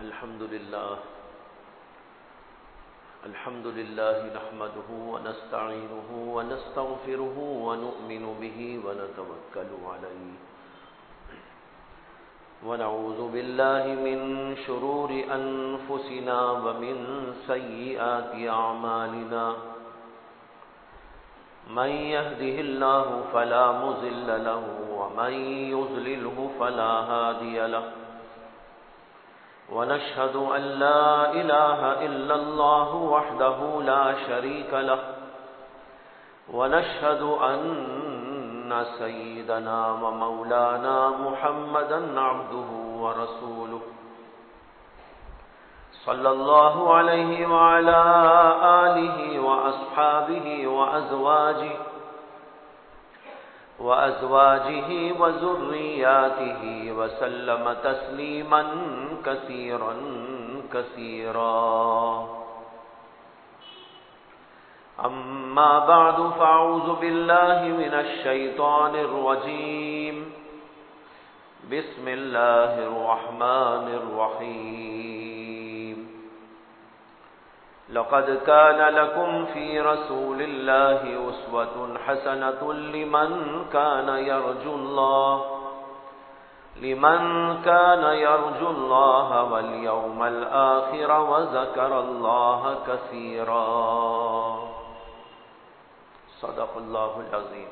الحمد لله نحمده ونستعينه ونستغفره ونؤمن به ونتوكل عليه ونعوذ بالله من شرور أنفسنا ومن سيئات أعمالنا من يهده الله فلا مضل له ومن يضلله فلا هادي له ونشهد أن لا إله إلا الله وحده لا شريك له ونشهد أن سيدنا ومولانا محمدا عبده ورسوله صلى الله عليه وعلى آله وأصحابه وأزواجه وذرياته وسلم تسليما كثيرا كثيرا أما بعد فأعوذ بالله من الشيطان الرجيم بسم الله الرحمن الرحيم لقد كان لكم في رسول الله أسوة حسنة لمن كان يرجو الله واليوم الآخر وذكر الله كثيرا صدق اللہ العظیم۔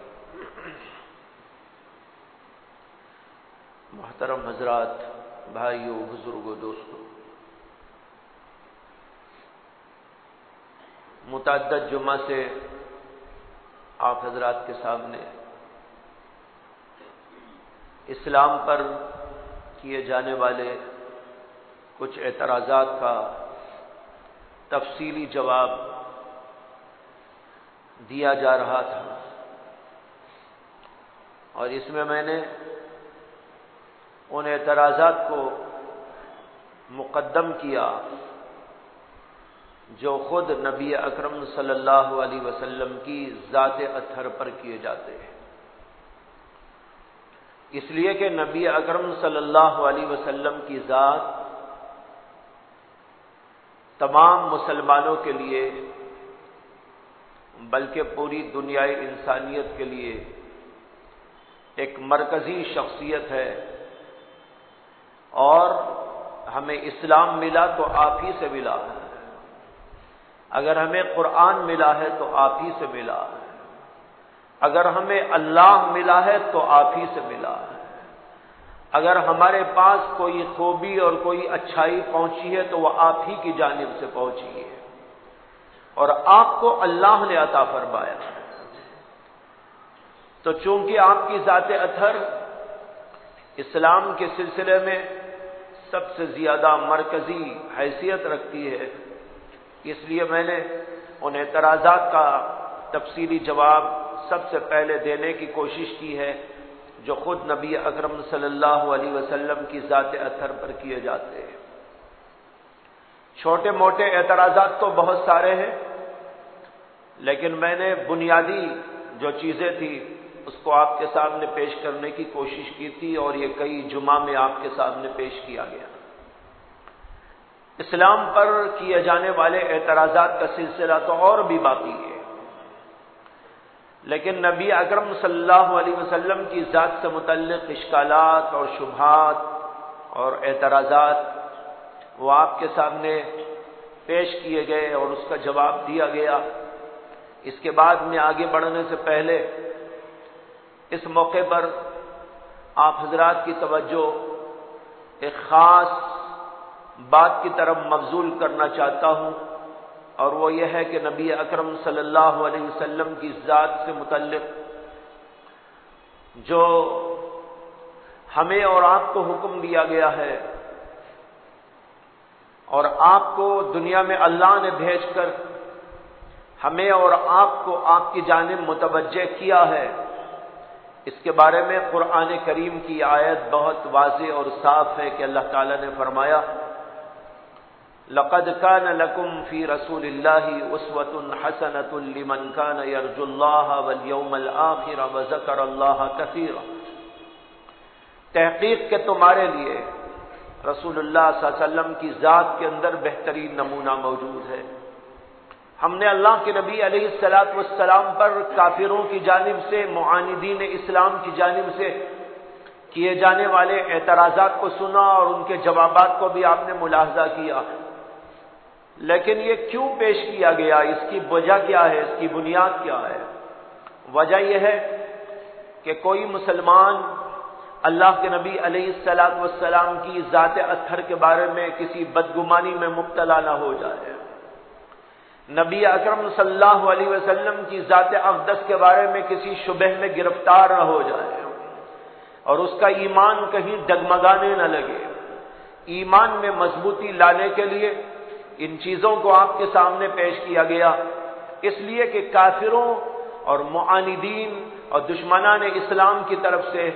محترم حضرات، بھائیو، بزرگو، دوستو، متعدد جمعہ سے آپ حضرات کے سامنے اسلام پر کیے جانے والے کچھ اعتراضات کا تفصیلی جواب دیا جا رہا تھا، اور اس میں نے ان اعتراضات کو مقدم کیا جو خود نبی اکرم صلی اللہ علیہ وسلم کی ذات اطہر پر کیے جاتے ہیں، اس لیے کہ نبی اکرم صلی اللہ علیہ وسلم کی ذات تمام مسلمانوں کے لیے بلکہ پوری دنیائے انسانیت کے لیے ایک مرکزی شخصیت ہے، اور ہمیں اسلام ملا تو آپ ہی سے ملا ہے، اگر ہمیں قرآن ملا ہے تو آپ ہی سے ملا ہے، اگر ہمیں اللہ ملا ہے تو آپ ہی سے ملا ہے، اگر ہمارے پاس کوئی خوبی اور کوئی اچھائی پہنچی ہے تو وہ آپ ہی کی جانب سے پہنچی ہے، اور آپ کو اللہ نے عطا فرمایا۔ تو چونکہ آپ کی ذات اطہر اسلام کے سلسلے میں سب سے زیادہ مرکزی حیثیت رکھتی ہے، اس لیے میں نے ان اعتراضات کا تفصیلی جواب سب سے پہلے دینے کی کوشش کی ہے جو خود نبی اکرم صلی اللہ علیہ وسلم کی ذات اطہر پر کیے جاتے ہیں۔ چھوٹے موٹے اعتراضات تو بہت سارے ہیں، لیکن میں نے بنیادی جو چیزیں تھیں اس کو آپ کے سامنے پیش کرنے کی کوشش کی تھی، اور یہ کئی جمعہ میں آپ کے سامنے پیش کیا گیا۔ اسلام پر کیے جانے والے اعتراضات کا سلسلہ تو اور بھی باقی ہے، لیکن نبی اکرم صلی اللہ علیہ وسلم کی ذات سے متعلق اشکالات اور شبہات اور اعتراضات وہ آپ کے سامنے پیش کیے گئے اور اس کا جواب دیا گیا۔ اس کے بعد میں آگے بڑھنے سے پہلے اس موقع پر آپ حضرات کی توجہ ایک خاص بات کی طرف مبذول کرنا چاہتا ہوں، اور وہ یہ ہے کہ نبی اکرم صلی اللہ علیہ وسلم کی ذات سے متعلق جو ہمیں اور آپ کو حکم دیا گیا ہے، اور آپ کو دنیا میں اللہ نے بھیج کر ہمیں اور آپ کو آپ کی جانب متوجہ کیا ہے، اس کے بارے میں قرآن کریم کی آیت بہت واضح اور صاف ہے کہ اللہ تعالیٰ نے فرمایا لقد كان لكم في رسول الله أسوة حسنة لمن كان يرجو الله واليوم الآخر وذكر الله كثيرا۔ تحقیق کہ تمہارے لیے رسول اللہ صلی اللہ علیہ وسلم کی ذات کے اندر بہترین نمونہ موجود ہے۔ ہم نے اللہ کے نبی علیہ الصلوۃ والسلام پر کافروں کی جانب سے، معاندین اسلام کی جانب سے کیے جانے والے اعتراضات کو سنا اور ان کے جوابات کو بھی آپ نے ملاحظہ کیا، لیکن یہ کیوں پیش کیا گیا؟ اس کی وجہ کیا ہے؟ اس کی بنیاد کیا ہے؟ وجہ یہ ہے کہ کوئی مسلمان اللہ کے نبی علیہ الصلوۃ والسلام کی ذات اطہر کے بارے میں کسی بدگمانی میں مبتلا نہ ہو جائے، نبی اکرم صلی اللہ علیہ وسلم کی ذات اقدس کے بارے میں کسی شبہ میں گرفتار نہ ہو جائے اور اس کا ایمان کہیں ڈگمگانے نہ لگے۔ ایمان میں مضبوطی لانے کے لیے ان چیزوں کو آپ کے سامنے پیش کیا گیا، اس لیے کہ کافروں اور معاندین اور دشمنان اسلام کی طرف سے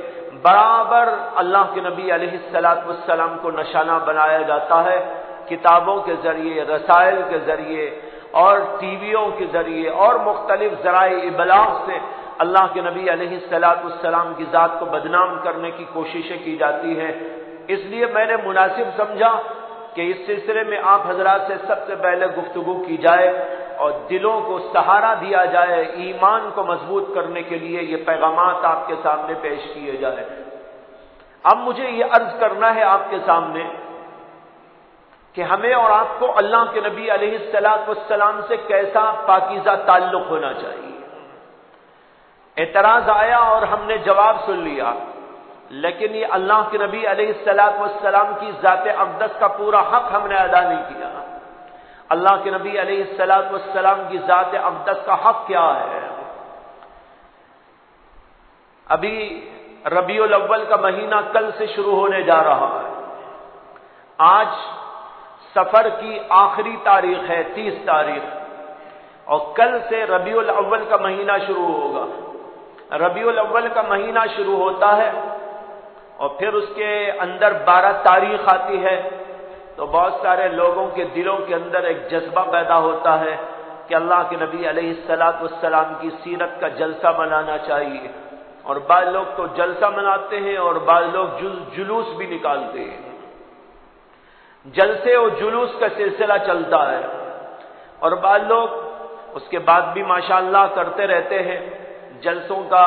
برابر اللہ کے نبی علیہ الصلوۃ والسلام کو نشانہ بنایا جاتا ہے، کتابوں کے ذریعے، رسائل کے ذریعے اور ٹی ویوں کے ذریعے اور مختلف ذرائع ابلاغ سے اللہ کے نبی علیہ الصلوۃ والسلام کی ذات کو بدنام کرنے کی کوششیں کی جاتی ہیں۔ اس لیے میں نے مناسب سمجھا کہ اس سلسلے میں آپ حضرات سے سب سے پہلے گفتگو کی جائے اور دلوں کو سہارا دیا جائے، ایمان کو مضبوط کرنے کے لیے یہ پیغامات آپ کے سامنے پیش کیے جائے۔ اب مجھے یہ عرض کرنا ہے آپ کے سامنے کہ ہمیں اور آپ کو اللہ کے نبی علیہ الصلوۃ والسلام سے کیسا پاکیزہ تعلق ہونا چاہیے۔ اعتراض آیا اور ہم نے جواب سن لیا، لیکن یہ اللہ کے نبی علیہ الصلوۃ والسلام کی ذات اقدس کا پورا حق ہم نے ادا نہیں کیا۔ اللہ کے نبی علیہ الصلوۃ والسلام کی ذات اقدس کا حق کیا ہے؟ ابھی ربیع الاول کا مہینہ کل سے شروع ہونے جا رہا ہے، آج سفر کی آخری تاریخ ہے 30 تاریخ، اور کل سے ربیع الاول کا مہینہ شروع ہوگا۔ ربیع الاول کا مہینہ شروع ہوتا ہے اور پھر اس کے اندر 12 تاریخ آتی ہے، تو بہت سارے لوگوں کے دلوں کے اندر ایک جذبہ پیدا ہوتا ہے کہ اللہ کے نبی علیہ الصلوۃ والسلام کی سیرت کا جلسہ منانا چاہیے، اور بعض لوگ تو جلسہ مناتے ہیں اور بعض لوگ جلوس بھی نکالتے ہیں۔ جلسے اور جلوس کا سلسلہ چلتا ہے اور بعض لوگ اس کے بعد بھی ماشاءاللہ کرتے رہتے ہیں، جلسوں کا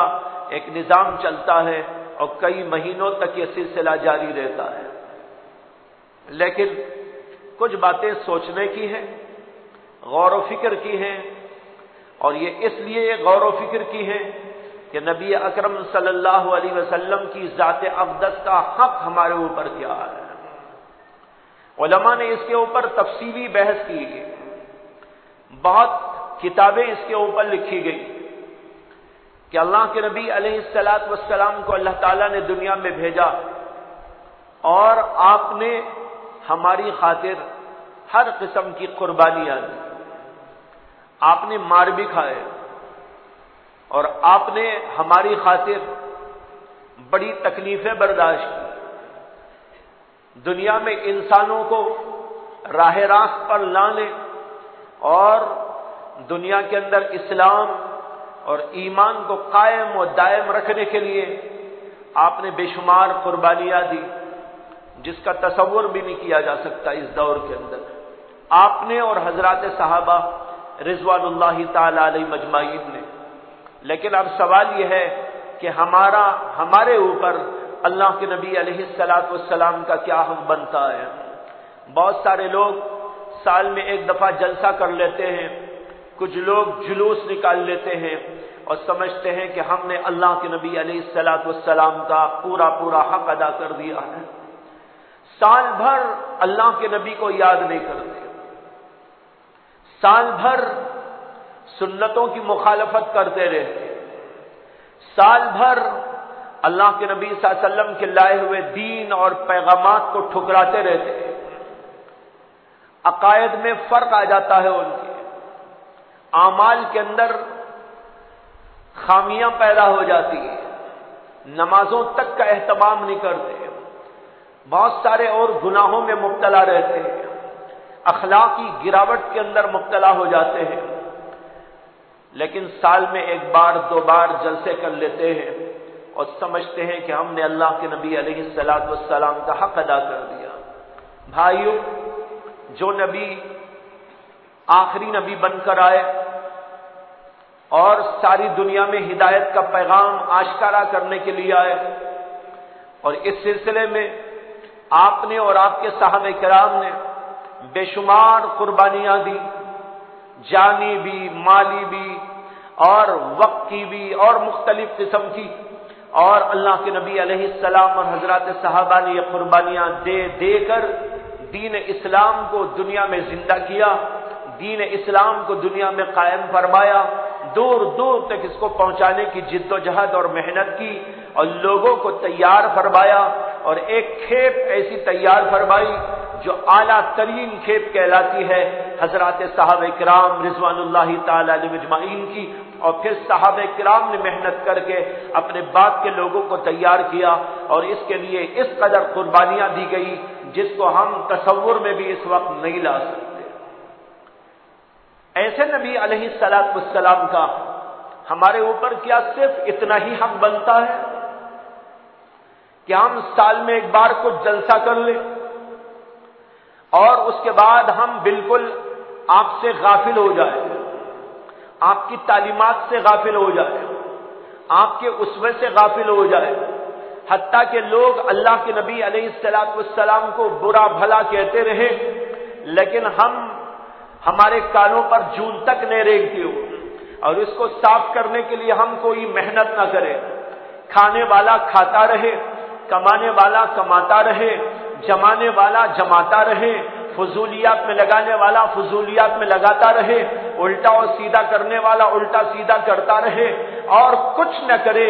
ایک نظام چلتا ہے اور کئی مہینوں تک یہ سلسلہ جاری رہتا ہے۔ لیکن کچھ باتیں سوچنے کی ہیں، غور و فکر کی ہیں، اور یہ اس لیے غور و فکر کی ہیں کہ نبی اکرم صلی اللہ علیہ وسلم کی ذات اقدس کا حق ہمارے اوپر کیا ہے۔ علماء نے اس کے اوپر تفصیلی بحث کی گئی، بہت کتابیں اس کے اوپر لکھی گئی کہ اللہ کے نبی علیہ الصلوۃ والسلام کو اللہ تعالیٰ نے دنیا میں بھیجا اور آپ نے ہماری خاطر ہر قسم کی قربانیاں دی، آپ نے مار بھی کھائے اور آپ نے ہماری خاطر بڑی تکلیفیں برداشت کی۔ دنیا میں انسانوں کو راہ راست پر لانے اور دنیا کے اندر اسلام اور ایمان کو قائم و دائم رکھنے کے لیے آپ نے بے شمار قربانیاں دی، جس کا تصور بھی نہیں کیا جا سکتا اس دور کے اندر، آپ نے اور حضرات صحابہ رضوان اللہ تعالی علیہ مجمعین نے۔ لیکن اب سوال یہ ہے کہ ہمارے اوپر اللہ کے نبی علیہ الصلوۃ والسلام کا کیا حق بنتا ہے؟ بہت سارے لوگ سال میں ایک دفعہ جلسہ کر لیتے ہیں، کچھ لوگ جلوس نکال لیتے ہیں اور سمجھتے ہیں کہ ہم نے اللہ کے نبی علیہ الصلوۃ والسلام کا پورا حق ادا کر دیا ہے۔ سال بھر اللہ کے نبی کو یاد نہیں کرتے، سال بھر سنتوں کی مخالفت کرتے رہتے، سال بھر اللہ کے نبی صلی اللہ علیہ وسلم کے لائے ہوئے دین اور پیغامات کو ٹھکراتے رہتے، عقائد میں فرق آ جاتا ہے، ان کے اعمال کے اندر خامیاں پیدا ہو جاتی ہیں، نمازوں تک کا اہتمام نہیں کرتے، بہت سارے اور گناہوں میں مبتلا رہتے ہیں، اخلاقی گراوٹ کے اندر مبتلا ہو جاتے ہیں، لیکن سال میں ایک بار دو بار جلسے کر لیتے ہیں اور سمجھتے ہیں کہ ہم نے اللہ کے نبی علیہ الصلوۃ والسلام کا حق ادا کر دیا۔ بھائیوں، جو نبی آخری نبی بن کر آئے اور ساری دنیا میں ہدایت کا پیغام آشکارا کرنے کے لیے آئے، اور اس سلسلے میں آپ نے اور آپ کے صحابہ کرام نے بے شمار قربانیاں دی، جانی بھی، مالی بھی، اور وقت کی بھی، اور مختلف قسم کی، اور اللہ کے نبی علیہ السلام اور حضرات صحابہ نے یہ قربانیاں دے دے کر دین اسلام کو دنیا میں زندہ کیا، دین اسلام کو دنیا میں قائم فرمایا، دور دور تک اس کو پہنچانے کی جد و جہد اور محنت کی، اور لوگوں کو تیار فرمایا، اور ایک کھیپ ایسی تیار فرمائی جو اعلیٰ ترین کھیپ کہلاتی ہے حضرات صحابہ کرام رضوان اللہ تعالی علیہم اجمعین کی، اور پھر صحابہ کرام نے محنت کر کے اپنے بعد کے لوگوں کو تیار کیا، اور اس کے لیے اس قدر قربانیاں دی گئی جس کو ہم تصور میں بھی اس وقت نہیں لا سکتے۔ ایسے نبی علیہ السلام کا ہمارے اوپر کیا صرف اتنا ہی حق بنتا ہے کہ ہم سال میں ایک بار کچھ جلسہ کر لیں اور اس کے بعد ہم بالکل آپ سے غافل ہو جائیں، آپ کی تعلیمات سے غافل ہو جائیں، آپ کے اسوے سے غافل ہو جائیں، حتیٰ کہ لوگ اللہ کے نبی علیہ السلام کو برا بھلا کہتے رہے لیکن ہمارے کانوں پر جون تک نہیں رینگتی ہو، اور اس کو صاف کرنے کے لیے ہم کوئی محنت نہ کریں، کھانے والا کھاتا رہے، کمانے والا کماتا رہے، جمانے والا جماتا رہے، فضولیات میں لگانے والا فضولیات میں لگاتا رہے، الٹا اور سیدھا کرنے والا الٹا سیدھا کرتا رہے، اور کچھ نہ کرے،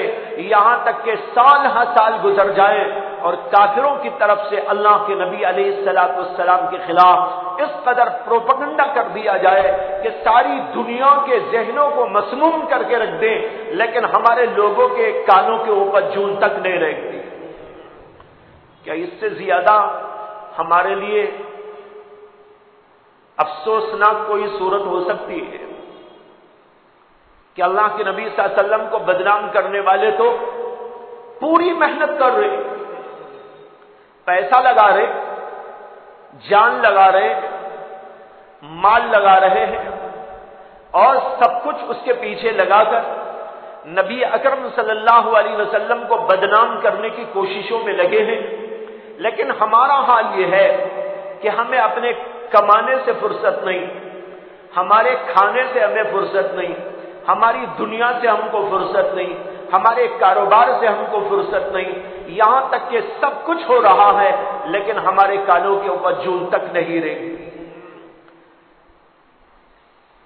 یہاں تک کہ سال ہر سال گزر جائے اور کافروں کی طرف سے اللہ کے نبی علیہ السلام کے خلاف اس قدر پروپیگنڈا کر دیا جائے کہ ساری دنیا کے ذہنوں کو مسموم کر کے رکھ دیں، لیکن ہمارے لوگوں کے کانوں کے اوپر جون تک نہیں رہتی۔ کیا اس سے زیادہ ہمارے لیے افسوسناک کوئی صورت ہو سکتی ہے کہ اللہ کے نبی صلی اللہ علیہ وسلم کو بدنام کرنے والے تو پوری محنت کر رہے، پیسہ لگا رہے، جان لگا رہے، مال لگا رہے ہیں، اور سب کچھ اس کے پیچھے لگا کر نبی اکرم صلی اللہ علیہ وسلم کو بدنام کرنے کی کوششوں میں لگے ہیں، لیکن ہمارا حال یہ ہے کہ ہمیں اپنے کمانے سے فرصت نہیں، ہمارے کھانے سے ہمیں فرصت نہیں، ہماری دنیا سے ہم کو فرصت نہیں، ہمارے کاروبار سے ہم کو فرصت نہیں، یہاں تک کہ سب کچھ ہو رہا ہے لیکن ہمارے کانوں کے اوپر جون تک نہیں رہی۔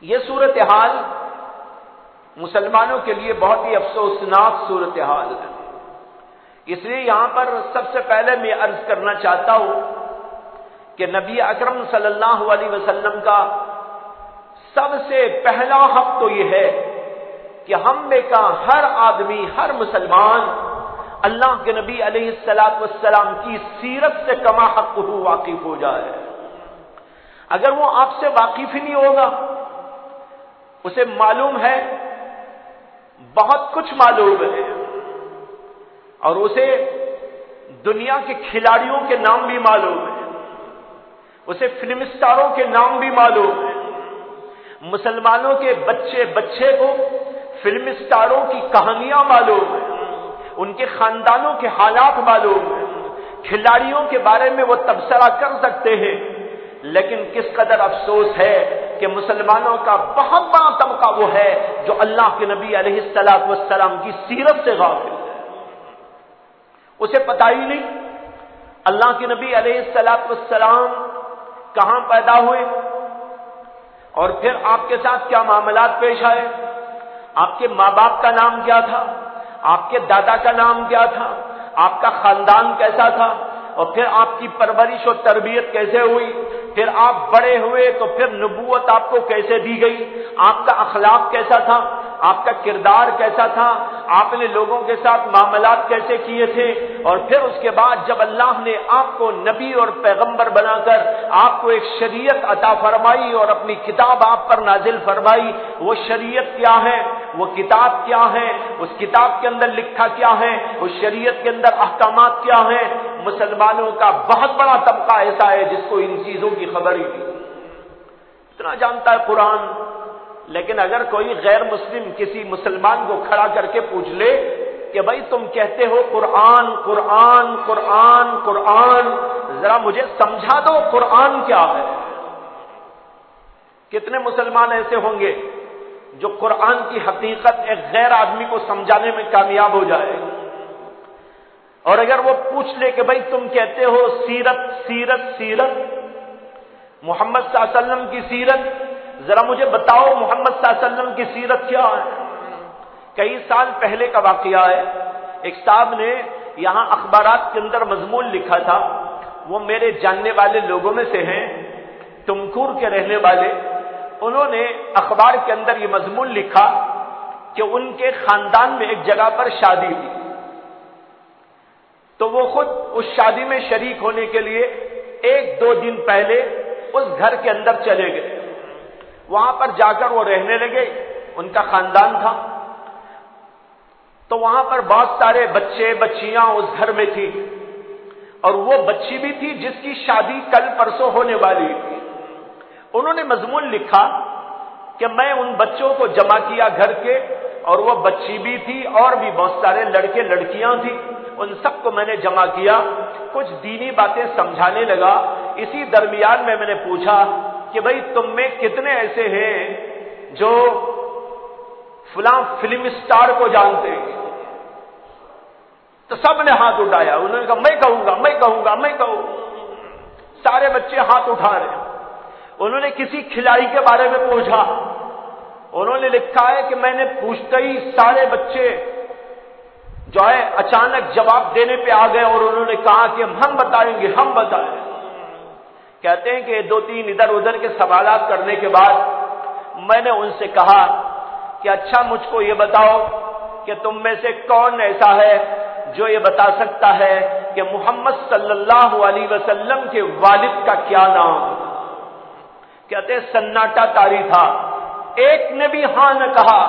یہ صورتحال مسلمانوں کے لیے بہت ہی افسوسناک صورتحال ہے، اس لیے یہاں پر سب سے پہلے میں عرض کرنا چاہتا ہوں کہ نبی اکرم صلی اللہ علیہ وسلم کا سب سے پہلا حق تو یہ ہے کہ ہم میں کا ہر آدمی، ہر مسلمان اللہ کے نبی علیہ السلام کی سیرت سے کما حق واقف ہو جائے۔ اگر وہ آپ سے واقف ہی نہیں ہوگا، اسے معلوم ہے، بہت کچھ معلوم ہے، اور اسے دنیا کے کھلاڑیوں کے نام بھی معلوم ہے، اسے فلم اسٹاروں کے نام بھی معلوم ہے، مسلمانوں کے بچے کو فلم اسٹاروں کی کہانیاں معلوم ہیں، ان کے خاندانوں کے حالات معلوم ہیں، کھلاڑیوں کے بارے میں وہ تبصرہ کر سکتے ہیں، لیکن کس قدر افسوس ہے کہ مسلمانوں کا بہت بڑا طبقہ وہ ہے جو اللہ کے نبی علیہ السلام کی سیرت سے غافل ہے، اسے پتہ ہی نہیں اللہ کے نبی علیہ السلام کہاں پیدا ہوئے، اور پھر آپ کے ساتھ کیا معاملات پیش آئے، آپ کے ماں باپ کا نام کیا تھا، آپ کے دادا کا نام کیا تھا، آپ کا خاندان کیسا تھا، اور پھر آپ کی پرورش اور تربیت کیسے ہوئی، پھر آپ بڑے ہوئے تو پھر نبوت آپ کو کیسے دی گئی، آپ کا اخلاق کیسا تھا، آپ کا کردار کیسا تھا، آپ نے لوگوں کے ساتھ معاملات کیسے کیے تھے، اور پھر اس کے بعد جب اللہ نے آپ کو نبی اور پیغمبر بنا کر آپ کو ایک شریعت عطا فرمائی اور اپنی کتاب آپ پر نازل فرمائی، وہ شریعت کیا ہے، وہ کتاب کیا ہے، اس کتاب کے اندر لکھا کیا ہے، اس شریعت کے اندر احکامات کیا ہیں، مسلمانوں کا بہت بڑا طبقہ ایسا ہے جس کو ان چیزوں کی خبر ہی نہیں، اتنا جانتا ہے قرآن، لیکن اگر کوئی غیر مسلم کسی مسلمان کو کھڑا کر کے پوچھ لے کہ بھائی تم کہتے ہو قرآن قرآن قرآن قرآن، ذرا مجھے سمجھا دو قرآن کیا ہے، کتنے مسلمان ایسے ہوں گے جو قرآن کی حقیقت ایک غیر آدمی کو سمجھانے میں کامیاب ہو جائے؟ اور اگر وہ پوچھ لے کہ بھائی تم کہتے ہو سیرت سیرت سیرت، محمد صلی اللہ علیہ وسلم کی سیرت، ذرا مجھے بتاؤ محمد صلی اللہ علیہ وسلم کی سیرت کیا ہے؟ کئی سال پہلے کا واقعہ ہے، ایک صاحب نے یہاں اخبارات کے اندر مضمون لکھا تھا، وہ میرے جاننے والے لوگوں میں سے ہیں، تمکور کے رہنے والے، انہوں نے اخبار کے اندر یہ مضمون لکھا کہ ان کے خاندان میں ایک جگہ پر شادی ہوئی، تو وہ خود اس شادی میں شریک ہونے کے لیے 1-2 دن پہلے اس گھر کے اندر چلے گئے، وہاں پر جا کر وہ رہنے لگے، ان کا خاندان تھا، تو وہاں پر بہت سارے بچے بچیاں اس گھر میں تھی، اور وہ بچی بھی تھی جس کی شادی کل پرسوں ہونے والی تھی۔ انہوں نے مضمون لکھا کہ میں ان بچوں کو جمع کیا گھر کے، اور وہ بچی بھی تھی اور بھی بہت سارے لڑکے لڑکیاں تھی، ان سب کو میں نے جمع کیا، کچھ دینی باتیں سمجھانے لگا۔ اسی درمیان میں نے پوچھا کہ بھئی تم میں کتنے ایسے ہیں جو فلاں فلم اسٹار کو جانتے ہیں؟ تو سب نے ہاتھ اٹھایا، انہوں نے کہا میں کہوں گا میں کہوں گا میں کہوں گا، سارے بچے ہاتھ اٹھا رہے ہیں۔ انہوں نے کسی کھلاڑی کے بارے میں پوچھا، انہوں نے لکھا ہے کہ میں نے پوچھتے ہی سارے بچے جو ہے اچانک جواب دینے پہ آ گئے، اور انہوں نے کہا کہ ہم بتائیں گے ہم بتائیں گے۔ کہتے ہیں کہ 2-3 ادھر ادھر کے سوالات کرنے کے بعد میں نے ان سے کہا کہ اچھا مجھ کو یہ بتاؤ کہ تم میں سے کون ایسا ہے جو یہ بتا سکتا ہے کہ محمد صلی اللہ علیہ وسلم کے والد کا کیا نام؟ کہتے ہیں سناٹا طاری تھا، ایک نے بھی ہاں نہ کہا۔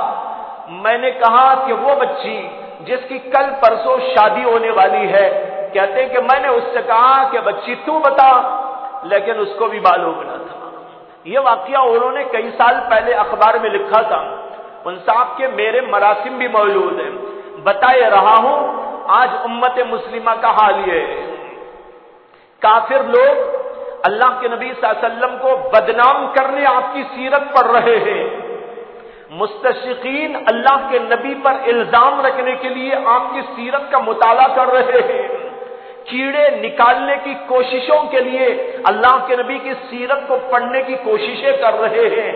میں نے کہا کہ وہ بچی جس کی کل پرسوں شادی ہونے والی ہے، کہتے ہیں کہ میں نے اس سے کہا کہ بچی تو بتا، لیکن اس کو بھی معلوم نہ تھا۔ یہ واقعہ انہوں نے کئی سال پہلے اخبار میں لکھا تھا، ان صاحب کے میرے مراسم بھی موجود ہیں، بتائے رہا ہوں۔ آج امت مسلمہ کا حال یہ ہے، کافر لوگ اللہ کے نبی صلی اللہ علیہ وسلم کو بدنام کرنے آپ کی سیرت پڑھ رہے ہیں، مستشرقین اللہ کے نبی پر الزام رکھنے کے لیے آپ کی سیرت کا مطالعہ کر رہے ہیں، کیڑے نکالنے کی کوششوں کے لیے اللہ کے نبی کی سیرت کو پڑھنے کی کوششیں کر رہے ہیں،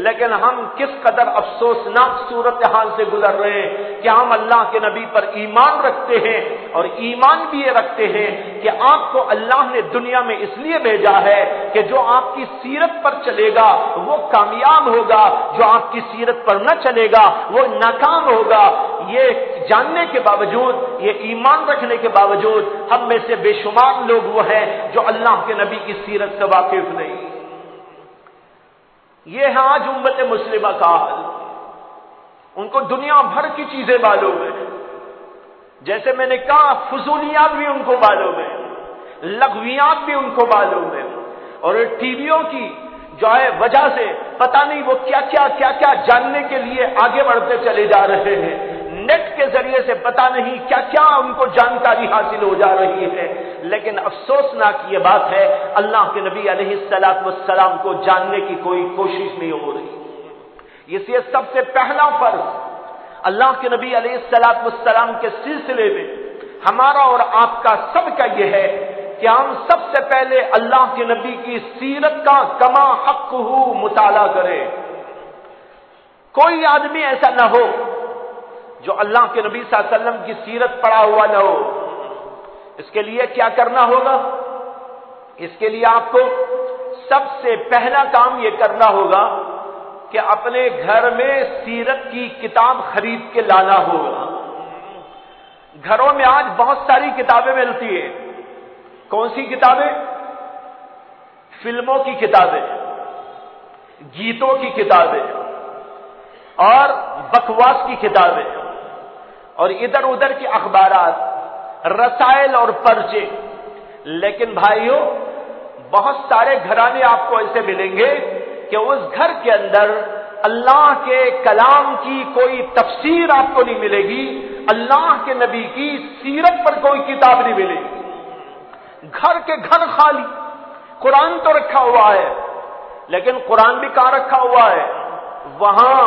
لیکن ہم کس قدر افسوسناک صورتحال سے گزر رہے ہیں کہ ہم اللہ کے نبی پر ایمان رکھتے ہیں، اور ایمان بھی یہ رکھتے ہیں کہ آپ کو اللہ نے دنیا میں اس لیے بھیجا ہے کہ جو آپ کی سیرت پر چلے گا وہ کامیاب ہوگا، جو آپ کی سیرت پر نہ چلے گا وہ ناکام ہوگا۔ یہ جاننے کے باوجود، یہ ایمان رکھنے کے باوجود ہم میں سے بے شمار لوگ وہ ہیں جو اللہ کے نبی کی سیرت سے واقف نہیں۔ یہ ہے آج امت مسلمہ کا حال، ان کو دنیا بھر کی چیزیں معلوم ہیں، جیسے میں نے کہا فضولیات بھی ان کو معلوم ہیں، لغویات بھی ان کو معلوم ہیں، اور ٹی ویوں کی جو ہے وجہ سے پتہ نہیں وہ کیا کیا جاننے کے لیے آگے بڑھتے چلے جا رہے ہیں، نیٹ کے ذریعے سے پتہ نہیں کیا کیا ان کو جانکاری حاصل ہو جا رہی ہے، لیکن افسوسناک یہ بات ہے اللہ کے نبی علیہ السلام کو جاننے کی کوئی کوشش نہیں ہو رہی۔ اس لیے سب سے پہلا فرض اللہ کے نبی علیہ السلام کے سلسلے میں ہمارا اور آپ کا سب کا یہ ہے کہ ہم سب سے پہلے اللہ کے نبی کی سیرت کا کما حق مطالعہ کریں۔ کوئی آدمی ایسا نہ ہو جو اللہ کے نبی صلی اللہ علیہ وسلم کی سیرت پڑھا ہوا نہ ہو۔ اس کے لیے کیا کرنا ہوگا؟ اس کے لیے آپ کو سب سے پہلا کام یہ کرنا ہوگا کہ اپنے گھر میں سیرت کی کتاب خرید کے لانا ہوگا۔ گھروں میں آج بہت ساری کتابیں ملتی ہیں۔ کون سی کتابیں؟ فلموں کی کتابیں، گیتوں کی کتابیں، اور بکواس کی کتابیں، اور ادھر ادھر کے اخبارات، رسائل اور پرچے، لیکن بھائیوں بہت سارے گھرانے آپ کو ایسے ملیں گے کہ اس گھر کے اندر اللہ کے کلام کی کوئی تفسیر آپ کو نہیں ملے گی، اللہ کے نبی کی سیرت پر کوئی کتاب نہیں ملے گی، گھر کے گھر خالی۔ قرآن تو رکھا ہوا ہے، لیکن قرآن بھی کہاں رکھا ہوا ہے؟ وہاں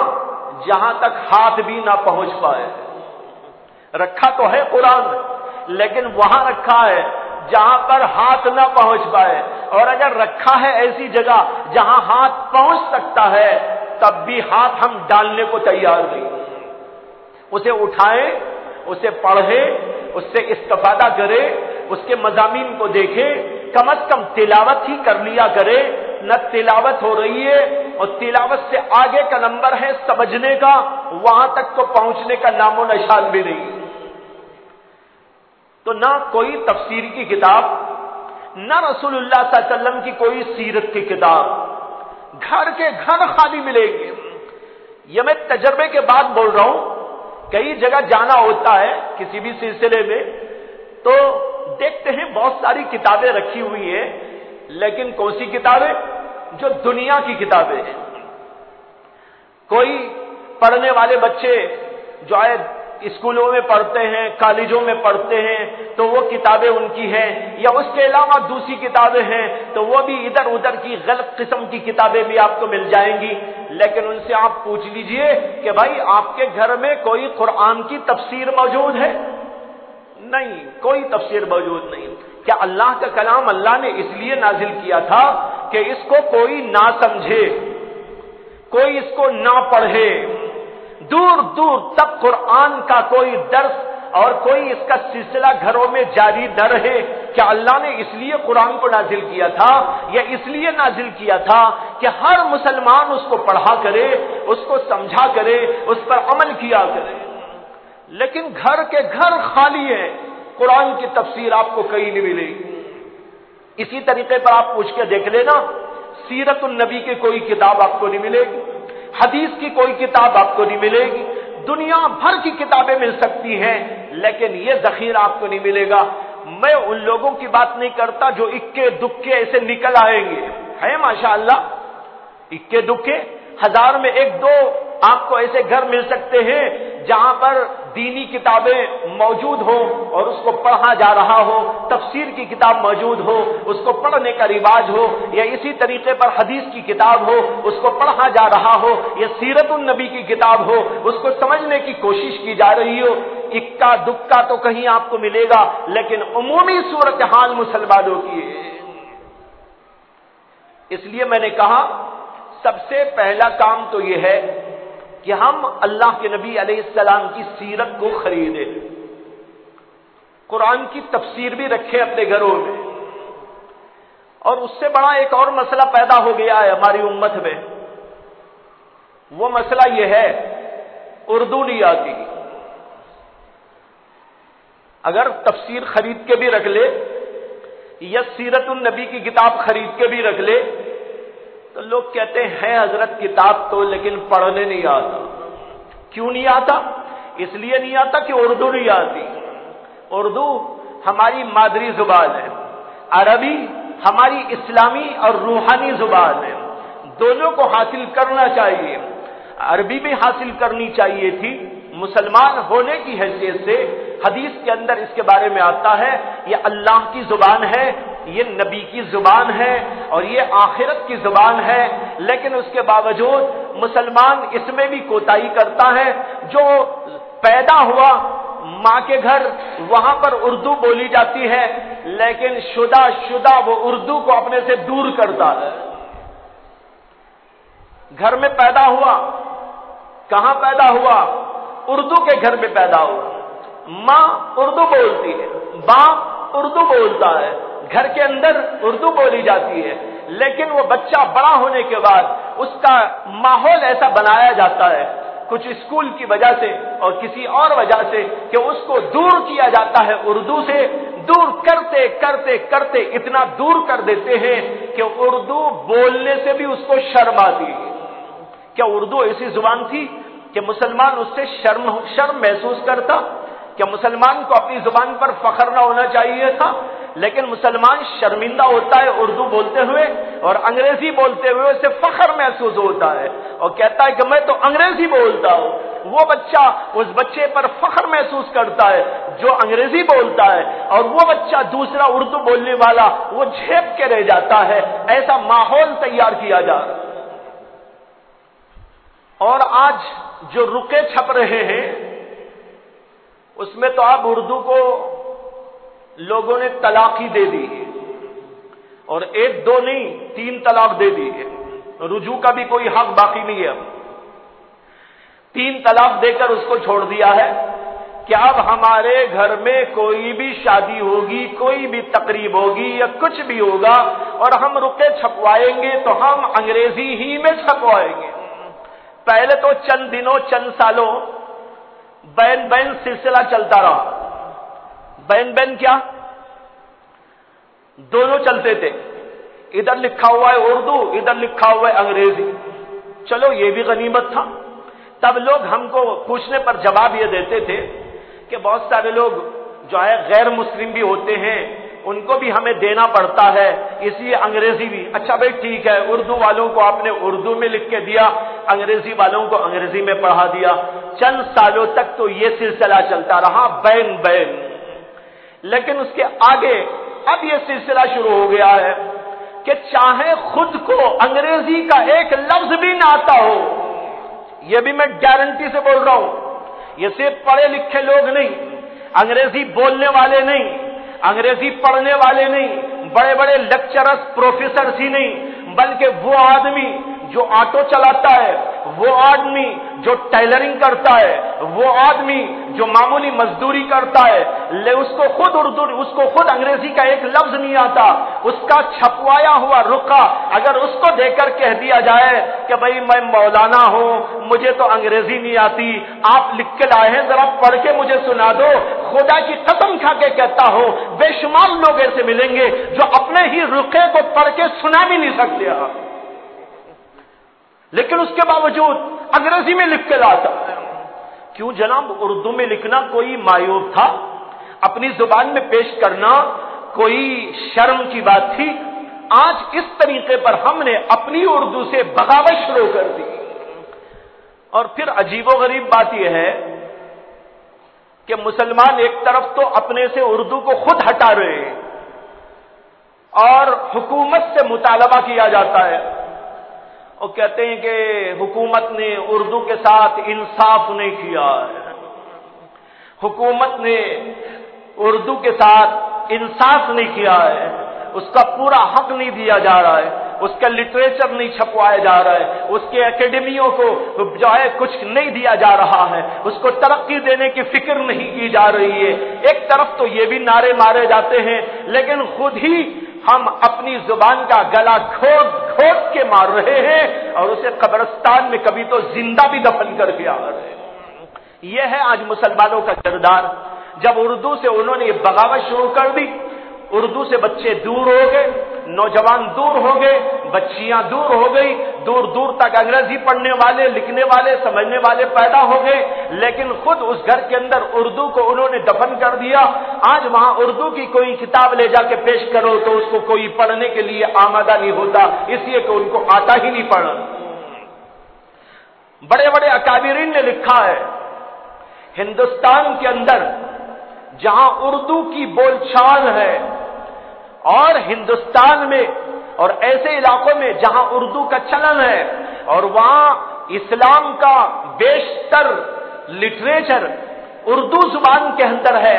جہاں تک ہاتھ بھی نہ پہنچ پائے۔ رکھا تو ہے قرآن، لیکن وہاں رکھا ہے جہاں پر ہاتھ نہ پہنچ پائے، اور اگر رکھا ہے ایسی جگہ جہاں ہاتھ پہنچ سکتا ہے تب بھی ہاتھ ہم ڈالنے کو تیار نہیں۔ اسے اٹھائیں، اسے پڑھیں، اس سے استفادہ کرے، اس کے مضامین کو دیکھے، کم از کم تلاوت ہی کر لیا کرے۔ نہ تلاوت ہو رہی ہے، اور تلاوت سے آگے کا نمبر ہے سمجھنے کا، وہاں تک تو پہنچنے کا نام و نشان بھی نہیں۔ تو نہ کوئی تفسیر کی کتاب، نہ رسول اللہ صلی اللہ علیہ وسلم کی کوئی سیرت کی کتاب، گھر کے گھر خالی ملے گی۔ یہ میں تجربے کے بعد بول رہا ہوں، کئی جگہ جانا ہوتا ہے کسی بھی سلسلے میں، تو دیکھتے ہیں بہت ساری کتابیں رکھی ہوئی ہیں، لیکن کون سی کتابیں؟ جو دنیا کی کتابیں ہیں۔ کوئی پڑھنے والے بچے جو ہے اسکولوں میں پڑھتے ہیں، کالجوں میں پڑھتے ہیں، تو وہ کتابیں ان کی ہیں، یا اس کے علاوہ دوسری کتابیں ہیں تو وہ بھی ادھر ادھر کی غلط قسم کی کتابیں بھی آپ کو مل جائیں گی۔ لیکن ان سے آپ پوچھ لیجئے کہ بھائی آپ کے گھر میں کوئی قرآن کی تفسیر موجود ہے؟ نہیں، کوئی تفسیر موجود نہیں۔ کیا اللہ کا کلام اللہ نے اس لیے نازل کیا تھا کہ اس کو کوئی نہ سمجھے، کوئی اس کو نہ پڑھے، دور دور تک قرآن کا کوئی درس اور کوئی اس کا سلسلہ گھروں میں جاری نہ رہے؟ کیا اللہ نے اس لیے قرآن کو نازل کیا تھا؟ یا اس لیے نازل کیا تھا کہ ہر مسلمان اس کو پڑھا کرے، اس کو سمجھا کرے، اس پر عمل کیا کرے؟ لیکن گھر کے گھر خالی ہے، قرآن کی تفسیر آپ کو کہیں نہیں ملے گی۔ اسی طریقے پر آپ پوچھ کے دیکھ لینا، سیرت النبی کی کوئی کتاب آپ کو نہیں ملے گی، حدیث کی کوئی کتاب آپ کو نہیں ملے گی۔ دنیا بھر کی کتابیں مل سکتی ہیں، لیکن یہ ذخیرہ آپ کو نہیں ملے گا۔ میں ان لوگوں کی بات نہیں کرتا جو اکے دکے ایسے نکل آئیں گے، ہے ماشاءاللہ، اکے دکے، ہزار میں ایک دو آپ کو ایسے گھر مل سکتے ہیں جہاں پر دینی کتابیں موجود ہوں اور اس کو پڑھا جا رہا ہو، تفسیر کی کتاب موجود ہو، اس کو پڑھنے کا رواج ہو، یا اسی طریقے پر حدیث کی کتاب ہو، اس کو پڑھا جا رہا ہو، یا سیرت النبی کی کتاب ہو، اس کو سمجھنے کی کوشش کی جا رہی ہو۔ اکا دکا تو کہیں آپ کو ملے گا، لیکن عمومی صورتحال مسلمانوں کی ہے۔ اس لیے میں نے کہا سب سے پہلا کام تو یہ ہے کہ ہم اللہ کے نبی علیہ السلام کی سیرت کو خریدیں، قرآن کی تفسیر بھی رکھیں اپنے گھروں میں۔ اور اس سے بڑا ایک اور مسئلہ پیدا ہو گیا ہے ہماری امت میں، وہ مسئلہ یہ ہے اردو نہیں آتی۔ اگر تفسیر خرید کے بھی رکھ لے یا سیرت النبی کی کتاب خرید کے بھی رکھ لے تو لوگ کہتے ہیں حضرت کتاب تو لیکن پڑھنے نہیں آتا۔ کیوں نہیں آتا؟ اس لیے نہیں آتا کہ اردو نہیں آتی۔ اردو ہماری مادری زبان ہے، عربی ہماری اسلامی اور روحانی زبان ہے، دونوں کو حاصل کرنا چاہیے۔ عربی بھی حاصل کرنی چاہیے تھی، مسلمان ہونے کی حیثیت سے حدیث کے اندر اس کے بارے میں آتا ہے یہ اللہ کی زبان ہے، یہ نبی کی زبان ہے، اور یہ آخرت کی زبان ہے، لیکن اس کے باوجود مسلمان اس میں بھی کوتاہی کرتا ہے۔ جو پیدا ہوا ماں کے گھر، وہاں پر اردو بولی جاتی ہے، لیکن شدہ وہ اردو کو اپنے سے دور کرتا ہے۔ گھر میں پیدا ہوا، کہاں پیدا ہوا؟ اردو کے گھر میں پیدا ہوا، ماں اردو بولتی ہے، باپ اردو بولتا ہے، گھر کے اندر اردو بولی جاتی ہے، لیکن وہ بچہ بڑا ہونے کے بعد اس کا ماحول ایسا بنایا جاتا ہے، کچھ اسکول کی وجہ سے اور کسی اور وجہ سے، کہ اس کو دور کیا جاتا ہے اردو سے، دور کرتے کرتے کرتے اتنا دور کر دیتے ہیں کہ اردو بولنے سے بھی اس کو شرم آتی ہے۔ کیا اردو ایسی زبان تھی کہ مسلمان اس سے شرم محسوس کرتا؟ کیا مسلمان کو اپنی زبان پر فخر نہ ہونا چاہیے تھا؟ لیکن مسلمان شرمندہ ہوتا ہے اردو بولتے ہوئے اور انگریزی بولتے ہوئے اسے فخر محسوس ہوتا ہے اور کہتا ہے کہ میں تو انگریزی بولتا ہوں. وہ بچہ اس بچے پر فخر محسوس کرتا ہے جو انگریزی بولتا ہے، اور وہ بچہ دوسرا اردو بولنے والا وہ جھیپ کے رہ جاتا ہے. ایسا ماحول تیار کیا جا رہا. اور آج جو رقے چھپ رہے ہیں اس میں تو اب اردو کو لوگوں نے طلاق ہی دے دی ہے، اور 1 2 نہیں 3 طلاق دے دی ہے. رجوع کا بھی کوئی حق باقی نہیں ہے. اب 3 طلاق دے کر اس کو چھوڑ دیا ہے کہ اب ہمارے گھر میں کوئی بھی شادی ہوگی، کوئی بھی تقریب ہوگی یا کچھ بھی ہوگا اور ہم رقے چھپوائیں گے تو ہم انگریزی ہی میں چھپوائیں گے. پہلے تو چند دنوں چند سالوں بین بین سلسلہ چلتا رہا. بین بین کیا؟ دونوں چلتے تھے، ادھر لکھا ہوا ہے اردو، ادھر لکھا ہوا ہے انگریزی. چلو یہ بھی غنیمت تھا. تب لوگ ہم کو پوچھنے پر جواب یہ دیتے تھے کہ بہت سارے لوگ جو ہے غیر مسلم بھی ہوتے ہیں، ان کو بھی ہمیں دینا پڑتا ہے، اس لیے انگریزی بھی. اچھا بھائی ٹھیک ہے، اردو والوں کو آپ نے اردو میں لکھ کے دیا، انگریزی والوں کو انگریزی میں پڑھا دیا. چند سالوں تک تو یہ سلسلہ چلتا رہا بین بین. لیکن اس کے آگے اب یہ سلسلہ شروع ہو گیا ہے کہ چاہے خود کو انگریزی کا ایک لفظ بھی نہ آتا ہو، یہ بھی میں گارنٹی سے بول رہا ہوں، یہ صرف پڑھے لکھے لوگ نہیں، انگریزی بولنے والے نہیں، انگریزی پڑھنے والے نہیں، بڑے بڑے لیکچررز پروفیسرز ہی نہیں، بلکہ وہ آدمی جو آٹو چلاتا ہے، وہ آدمی جو ٹیلرنگ کرتا ہے، وہ آدمی جو معمولی مزدوری کرتا ہے، اس کو خود اردو، اس کو خود انگریزی کا ایک لفظ نہیں آتا، اس کا چھپوایا ہوا رقعہ اگر اس کو دے کر کہہ دیا جائے کہ بھائی میں مولانا ہوں، مجھے تو انگریزی نہیں آتی، آپ لکھ کے لائے ہیں ذرا پڑھ کے مجھے سنا دو، خدا کی قسم کھا کے کہتا ہوں بے شمار لوگ ایسے ملیں گے جو اپنے ہی رقعے کو پڑھ کے سنا بھی نہیں سکتے، لیکن اس کے باوجود انگریزی میں لکھ کے لاتا. کیوں جناب؟ اردو میں لکھنا کوئی معیوب تھا؟ اپنی زبان میں پیش کرنا کوئی شرم کی بات تھی؟ آج اس طریقے پر ہم نے اپنی اردو سے بغاوت شروع کر دی. اور پھر عجیب و غریب بات یہ ہے کہ مسلمان ایک طرف تو اپنے سے اردو کو خود ہٹا رہے ہیں اور حکومت سے مطالبہ کیا جاتا ہے اور کہتے ہیں کہ حکومت نے اردو کے ساتھ انصاف نہیں کیا ہے، حکومت نے اردو کے ساتھ انصاف نہیں کیا ہے، اس کا پورا حق نہیں دیا جا رہا ہے، اس کا لٹریچر نہیں چھپوایا جا رہا ہے، اس کے اکیڈمیوں کو جو ہے کچھ نہیں دیا جا رہا ہے، اس کو ترقی دینے کی فکر نہیں کی جا رہی ہے. ایک طرف تو یہ بھی نعرے مارے جاتے ہیں، لیکن خود ہی ہم اپنی زبان کا گلا کھود کھود کے مار رہے ہیں اور اسے قبرستان میں کبھی تو زندہ بھی دفن کر کے آ رہے ہیں. یہ ہے آج مسلمانوں کا کردار. جب اردو سے انہوں نے یہ بغاوت شروع کر دی، اردو سے بچے دور ہو گئے، نوجوان دور ہو گئے، بچیاں دور ہو گئی، دور دور تک انگریزی پڑھنے والے، لکھنے والے، سمجھنے والے پیدا ہو گئے، لیکن خود اس گھر کے اندر اردو کو انہوں نے دفن کر دیا. آج وہاں اردو کی کوئی کتاب لے جا کے پیش کرو تو اس کو کوئی پڑھنے کے لیے آمادہ نہیں ہوتا، اس لیے کہ ان کو آتا ہی نہیں پڑھنا. بڑے بڑے اکابرین نے لکھا ہے ہندوستان کے اندر جہاں اردو کی بول چال ہے اور ہندوستان میں اور ایسے علاقوں میں جہاں اردو کا چلن ہے اور وہاں اسلام کا بیشتر لٹریچر اردو زبان کے اندر ہے،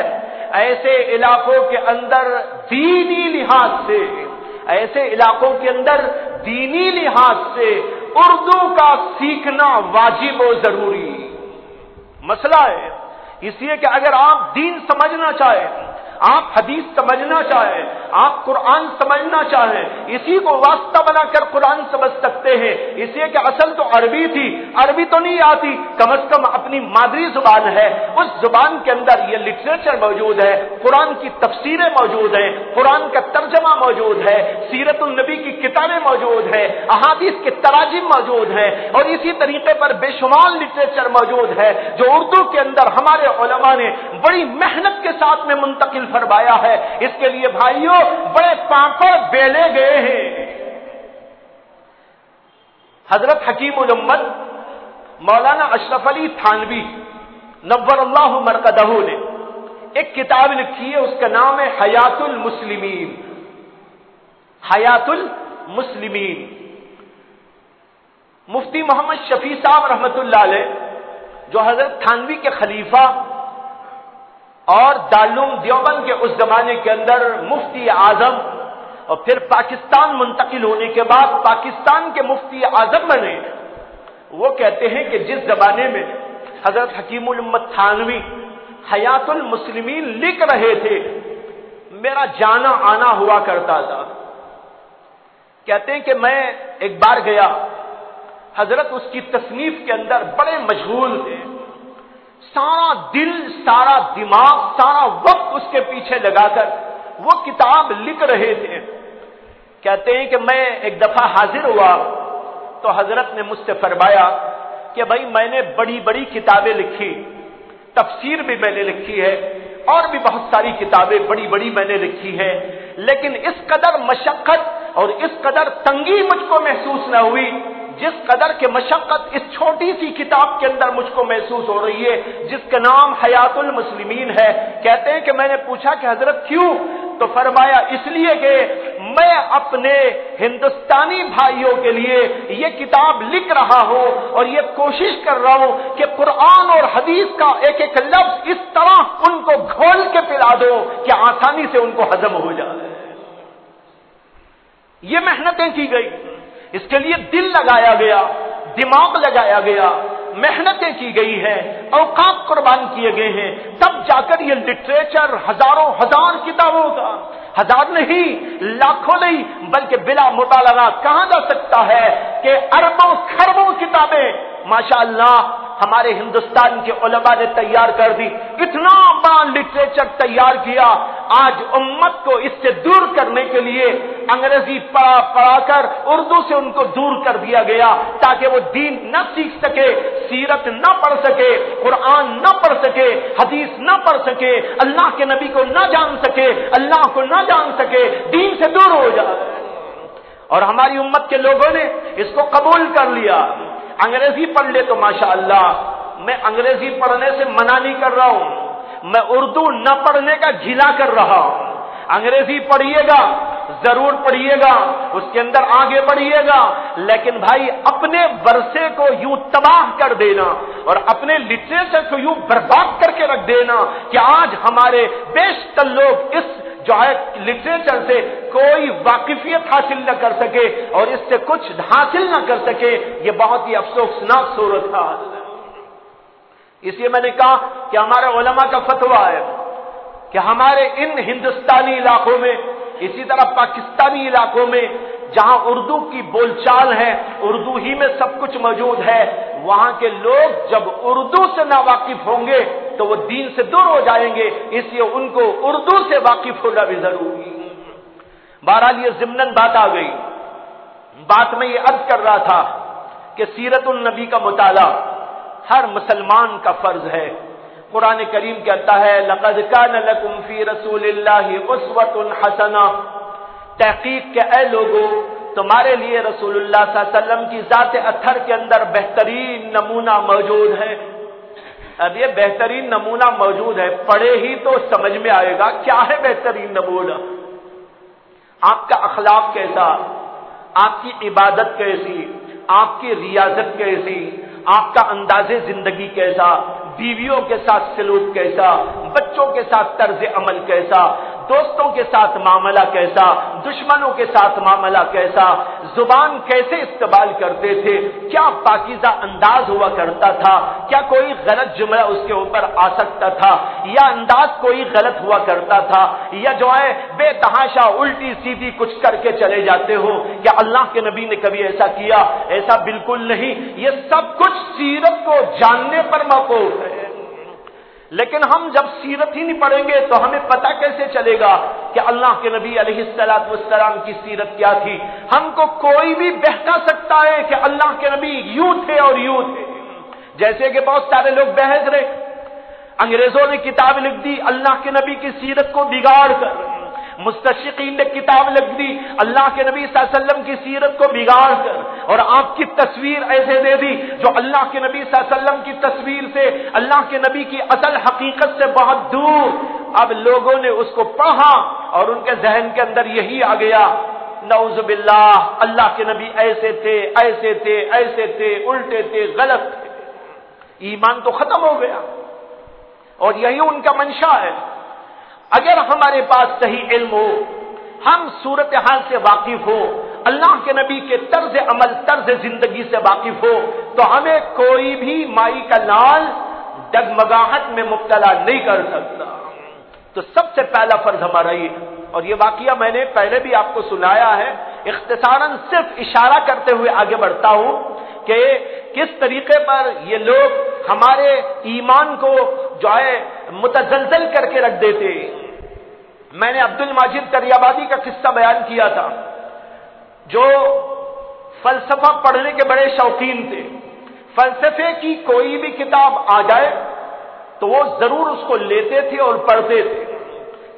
ایسے علاقوں کے اندر دینی لحاظ سے، ایسے علاقوں کے اندر دینی لحاظ سے اردو کا سیکھنا واجب و ضروری مسئلہ ہے. اس لیے کہ اگر آپ دین سمجھنا چاہیں، آپ حدیث سمجھنا چاہیں، آپ قرآن سمجھنا چاہیں اسی کو واسطہ بنا کر قرآن سمجھ سکتے ہیں، اس لیے کہ اصل تو عربی تھی، عربی تو نہیں آتی، کم از کم اپنی مادری زبان ہے، اس زبان کے اندر یہ لٹریچر موجود ہے، قرآن کی تفسیریں موجود ہیں، قرآن کا ترجمہ موجود ہے، سیرت النبی کی کتابیں موجود ہیں، احادیث کے تراجم موجود ہیں، اور اسی طریقے پر بے شمار لٹریچر موجود ہے جو اردو کے اندر ہمارے علماء نے بڑی محنت کے ساتھ میں منتقل فرمایا ہے۔ اس کے لیے بھائیوں بڑے پاپڑ بیلے گئے ہیں۔ حضرت حکیم الامت مولانا اشرف علی تھانوی نور اللہ مرقدہ نے ایک کتاب لکھی ہے، اس کا نام ہے حیات المسلمین۔ حیات المسلمین۔ مفتی محمد شفیع صاحب رحمت اللہ علیہ جو حضرت تھانوی کے خلیفہ اور دارالعلوم دیوبند کے اس زمانے کے اندر مفتی اعظم اور پھر پاکستان منتقل ہونے کے بعد پاکستان کے مفتی اعظم بنے، وہ کہتے ہیں کہ جس زمانے میں حضرت حکیم الامت تھانوی حیات المسلمین لکھ رہے تھے میرا جانا آنا ہوا کرتا تھا۔ کہتے ہیں کہ میں ایک بار گیا، حضرت اس کی تصنیف کے اندر بڑے مشغول تھے، سارا دل سارا دماغ سارا وقت اس کے پیچھے لگا کر وہ کتاب لکھ رہے تھے۔ کہتے ہیں کہ میں ایک دفعہ حاضر ہوا تو حضرت نے مجھ سے فرمایا کہ بھائی میں نے بڑی بڑی کتابیں لکھی، تفسیر بھی میں نے لکھی ہے اور بھی بہت ساری کتابیں بڑی بڑی میں نے لکھی ہے، لیکن اس قدر مشقت اور اس قدر تنگی مجھ کو محسوس نہ ہوئی جس قدر کے مشقت اس چھوٹی سی کتاب کے اندر مجھ کو محسوس ہو رہی ہے جس کا نام حیات المسلمین ہے۔ کہتے ہیں کہ میں نے پوچھا کہ حضرت کیوں؟ تو فرمایا اس لیے کہ میں اپنے ہندوستانی بھائیوں کے لیے یہ کتاب لکھ رہا ہوں اور یہ کوشش کر رہا ہوں کہ قرآن اور حدیث کا ایک ایک لفظ اس طرح ان کو گھول کے پلا دو کہ آسانی سے ان کو ہضم ہو جائے۔ یہ محنتیں کی گئی، اس کے لیے دل لگایا گیا، دماغ لگایا گیا، محنتیں کی گئی ہیں، اوقات قربان کیے گئے ہیں، تب جا کر یہ لٹریچر ہزاروں ہزار کتابوں کا، ہزار نہیں لاکھوں نہیں بلکہ بلا مبالغہ کہا جا سکتا ہے کہ اربوں کھربوں کتابیں ماشاءاللہ ہمارے ہندوستان کے علماء نے تیار کر دی، اتنا بڑا لٹریچر تیار کیا۔ آج امت کو اس سے دور کرنے کے لیے انگریزی پڑھا کر اردو سے ان کو دور کر دیا گیا تاکہ وہ دین نہ سیکھ سکے، سیرت نہ پڑھ سکے، قرآن نہ پڑھ سکے، حدیث نہ پڑھ سکے، اللہ کے نبی کو نہ جان سکے، اللہ کو نہ جان سکے، دین سے دور ہو جائے۔ اور ہماری امت کے لوگوں نے اس کو قبول کر لیا۔ انگریزی پڑھ لے تو ماشاءاللہ، میں انگریزی پڑھنے سے منع نہیں کر رہا ہوں، میں اردو نہ پڑھنے کا گھلا کر رہا ہوں۔ انگریزی پڑھیے گا ضرور پڑھیے گا، اس کے اندر آگے بڑھیے گا، لیکن بھائی اپنے ورثے کو یوں تباہ کر دینا اور اپنے لٹریچر کو یوں برباد کر کے رکھ دینا کہ آج ہمارے بیشتر لوگ اس جو ہے لٹریچر سے کوئی واقفیت حاصل نہ کر سکے اور اس سے کچھ حاصل نہ کر سکے، یہ بہت ہی افسوسناک صورت تھا۔ اس لیے میں نے کہا کہ ہمارے علماء کا فتویٰ ہے کہ ہمارے ان ہندوستانی علاقوں میں، اسی طرح پاکستانی علاقوں میں جہاں اردو کی بول چال ہے، اردو ہی میں سب کچھ موجود ہے، وہاں کے لوگ جب اردو سے ناواقف ہوں گے تو وہ دین سے دور ہو جائیں گے، اس لیے ان کو اردو سے واقف ہونا بھی ضروری ہے۔ بہرحال یہ ضمناً بات آ گئی، بات میں یہ عرض کر رہا تھا کہ سیرت النبی کا مطالعہ ہر مسلمان کا فرض ہے۔ قرآن کریم کہتا ہے لَقَدْ كَانَ لَكُمْ فِي رَسُولِ اللَّهِ أُسْوَةٌ حَسَنَةٌ، تحقیق کہ اے لوگو تمہارے لیے رسول اللہ صلی اللہ علیہ وسلم کی ذات اطہر کے اندر بہترین نمونہ موجود ہے۔ اب یہ بہترین نمونہ موجود ہے، پڑھے ہی تو سمجھ میں آئے گا کیا ہے بہترین نمونہ۔ آپ کا اخلاق کیسا، آپ کی عبادت کیسی، آپ کی ریاضت کیسی، آپ کا انداز زندگی کیسا، بیویوں کے ساتھ سلوک کیسا، بچوں کے ساتھ طرز عمل کیسا، دوستوں کے ساتھ معاملہ کیسا، دشمنوں کے ساتھ معاملہ کیسا، زبان کیسے استعمال کرتے تھے، کیا پاکیزہ انداز ہوا کرتا تھا، کیا کوئی غلط جملہ اس کے اوپر آ سکتا تھا، یا انداز کوئی غلط ہوا کرتا تھا، یا جو ہے بے تحاشا الٹی سیدھی کچھ کر کے چلے جاتے ہو، کیا اللہ کے نبی نے کبھی ایسا کیا؟ ایسا بالکل نہیں. یہ سب کچھ سیرت کو جاننے پر موقوف ہے. لیکن ہم جب سیرت ہی نہیں پڑھیں گے تو ہمیں پتہ کیسے چلے گا کہ اللہ کے نبی علیہ الصلوۃ والسلام کی سیرت کیا تھی؟ ہم کو کوئی بھی بہکا سکتا ہے کہ اللہ کے نبی یوں تھے اور یوں تھے. جیسے کہ بہت سارے لوگ بحث رہے، انگریزوں نے کتاب لکھ دی اللہ کے نبی کی سیرت کو بگاڑ کر، مستشرقین نے کتاب لکھ دی اللہ کے نبی صلی اللہ علیہ وسلم کی سیرت کو بگاڑ کر، اور آپ کی تصویر ایسے دے دی جو اللہ کے نبی صلی اللہ علیہ وسلم کی تصویر سے، اللہ کے نبی کی اصل حقیقت سے بہت دور. اب لوگوں نے اس کو پڑھا اور ان کے ذہن کے اندر یہی آ گیا، نعوذ باللہ، اللہ کے نبی ایسے تھے ایسے تھے ایسے تھے، الٹے تھے، غلط تھے. ایمان تو ختم ہو گیا، اور یہی ان کا منشا ہے. اگر ہمارے پاس صحیح علم ہو، ہم صورتحال سے واقف ہو، اللہ کے نبی کے طرز عمل، طرز زندگی سے واقف ہو، تو ہمیں کوئی بھی مائی کا لال ڈگمگاہٹ میں مبتلا نہیں کر سکتا. تو سب سے پہلا فرض ہمارا یہ، اور یہ واقعہ میں نے پہلے بھی آپ کو سنایا ہے، اختصاراً صرف اشارہ کرتے ہوئے آگے بڑھتا ہوں کہ کس طریقے پر یہ لوگ ہمارے ایمان کو جو ہے متزلزل کر کے رکھ دیتے. میں نے عبد الماجد دریابادی کا قصہ بیان کیا تھا، جو فلسفہ پڑھنے کے بڑے شوقین تھے. فلسفے کی کوئی بھی کتاب آ جائے تو وہ ضرور اس کو لیتے تھے اور پڑھتے تھے.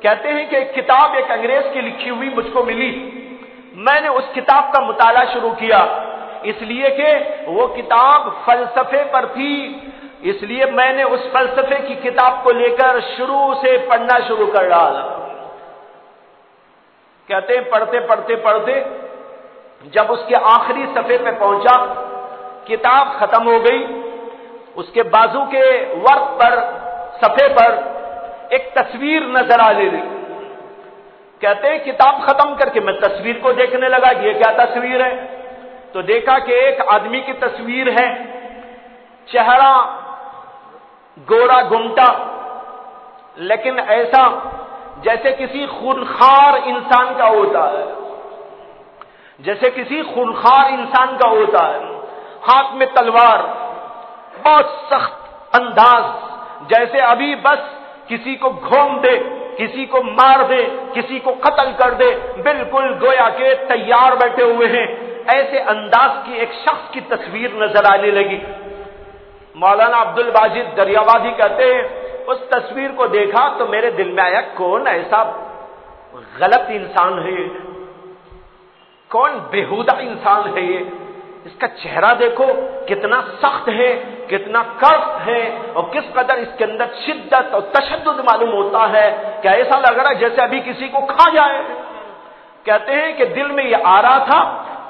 کہتے ہیں کہ ایک کتاب ایک انگریز کی لکھی ہوئی مجھ کو ملی، میں نے اس کتاب کا مطالعہ شروع کیا، اس لیے کہ وہ کتاب فلسفے پر تھی، اس لیے میں نے اس فلسفے کی کتاب کو لے کر شروع سے پڑھنا شروع کر ڈالا. کہتے ہیں پڑھتے پڑھتے پڑھتے جب اس کے آخری صفحے پہ پہنچا، کتاب ختم ہو گئی، اس کے بازو کے ورق پر، صفحے پر ایک تصویر نظر آ رہی. کہتے ہیں کتاب ختم کر کے میں تصویر کو دیکھنے لگا، یہ کیا تصویر ہے؟ تو دیکھا کہ ایک آدمی کی تصویر ہے، چہرہ گورا گمٹا، لیکن ایسا جیسے کسی خونخوار انسان کا ہوتا ہے، جیسے کسی خونخوار انسان کا ہوتا ہے، ہاتھ میں تلوار، بہت سخت انداز، جیسے ابھی بس کسی کو گھوم دے، کسی کو مار دے، کسی کو قتل کر دے، بالکل گویا کہ تیار بیٹھے ہوئے ہیں. ایسے انداز کی ایک شخص کی تصویر نظر آنے لگی. مولانا عبد الماجد دریابادی کہتے ہیں اس تصویر کو دیکھا تو میرے دل میں آیا کون ایسا غلط انسان ہے، کون بےہودہ انسان ہے یہ، اس کا چہرہ دیکھو کتنا سخت ہے، کتنا کرس ہے، اور کس قدر اس کے اندر شدت اور تشدد معلوم ہوتا ہے کہ ایسا لگ رہا ہے جیسے ابھی کسی کو کھا جائے. کہتے ہیں کہ دل میں یہ آ رہا تھا،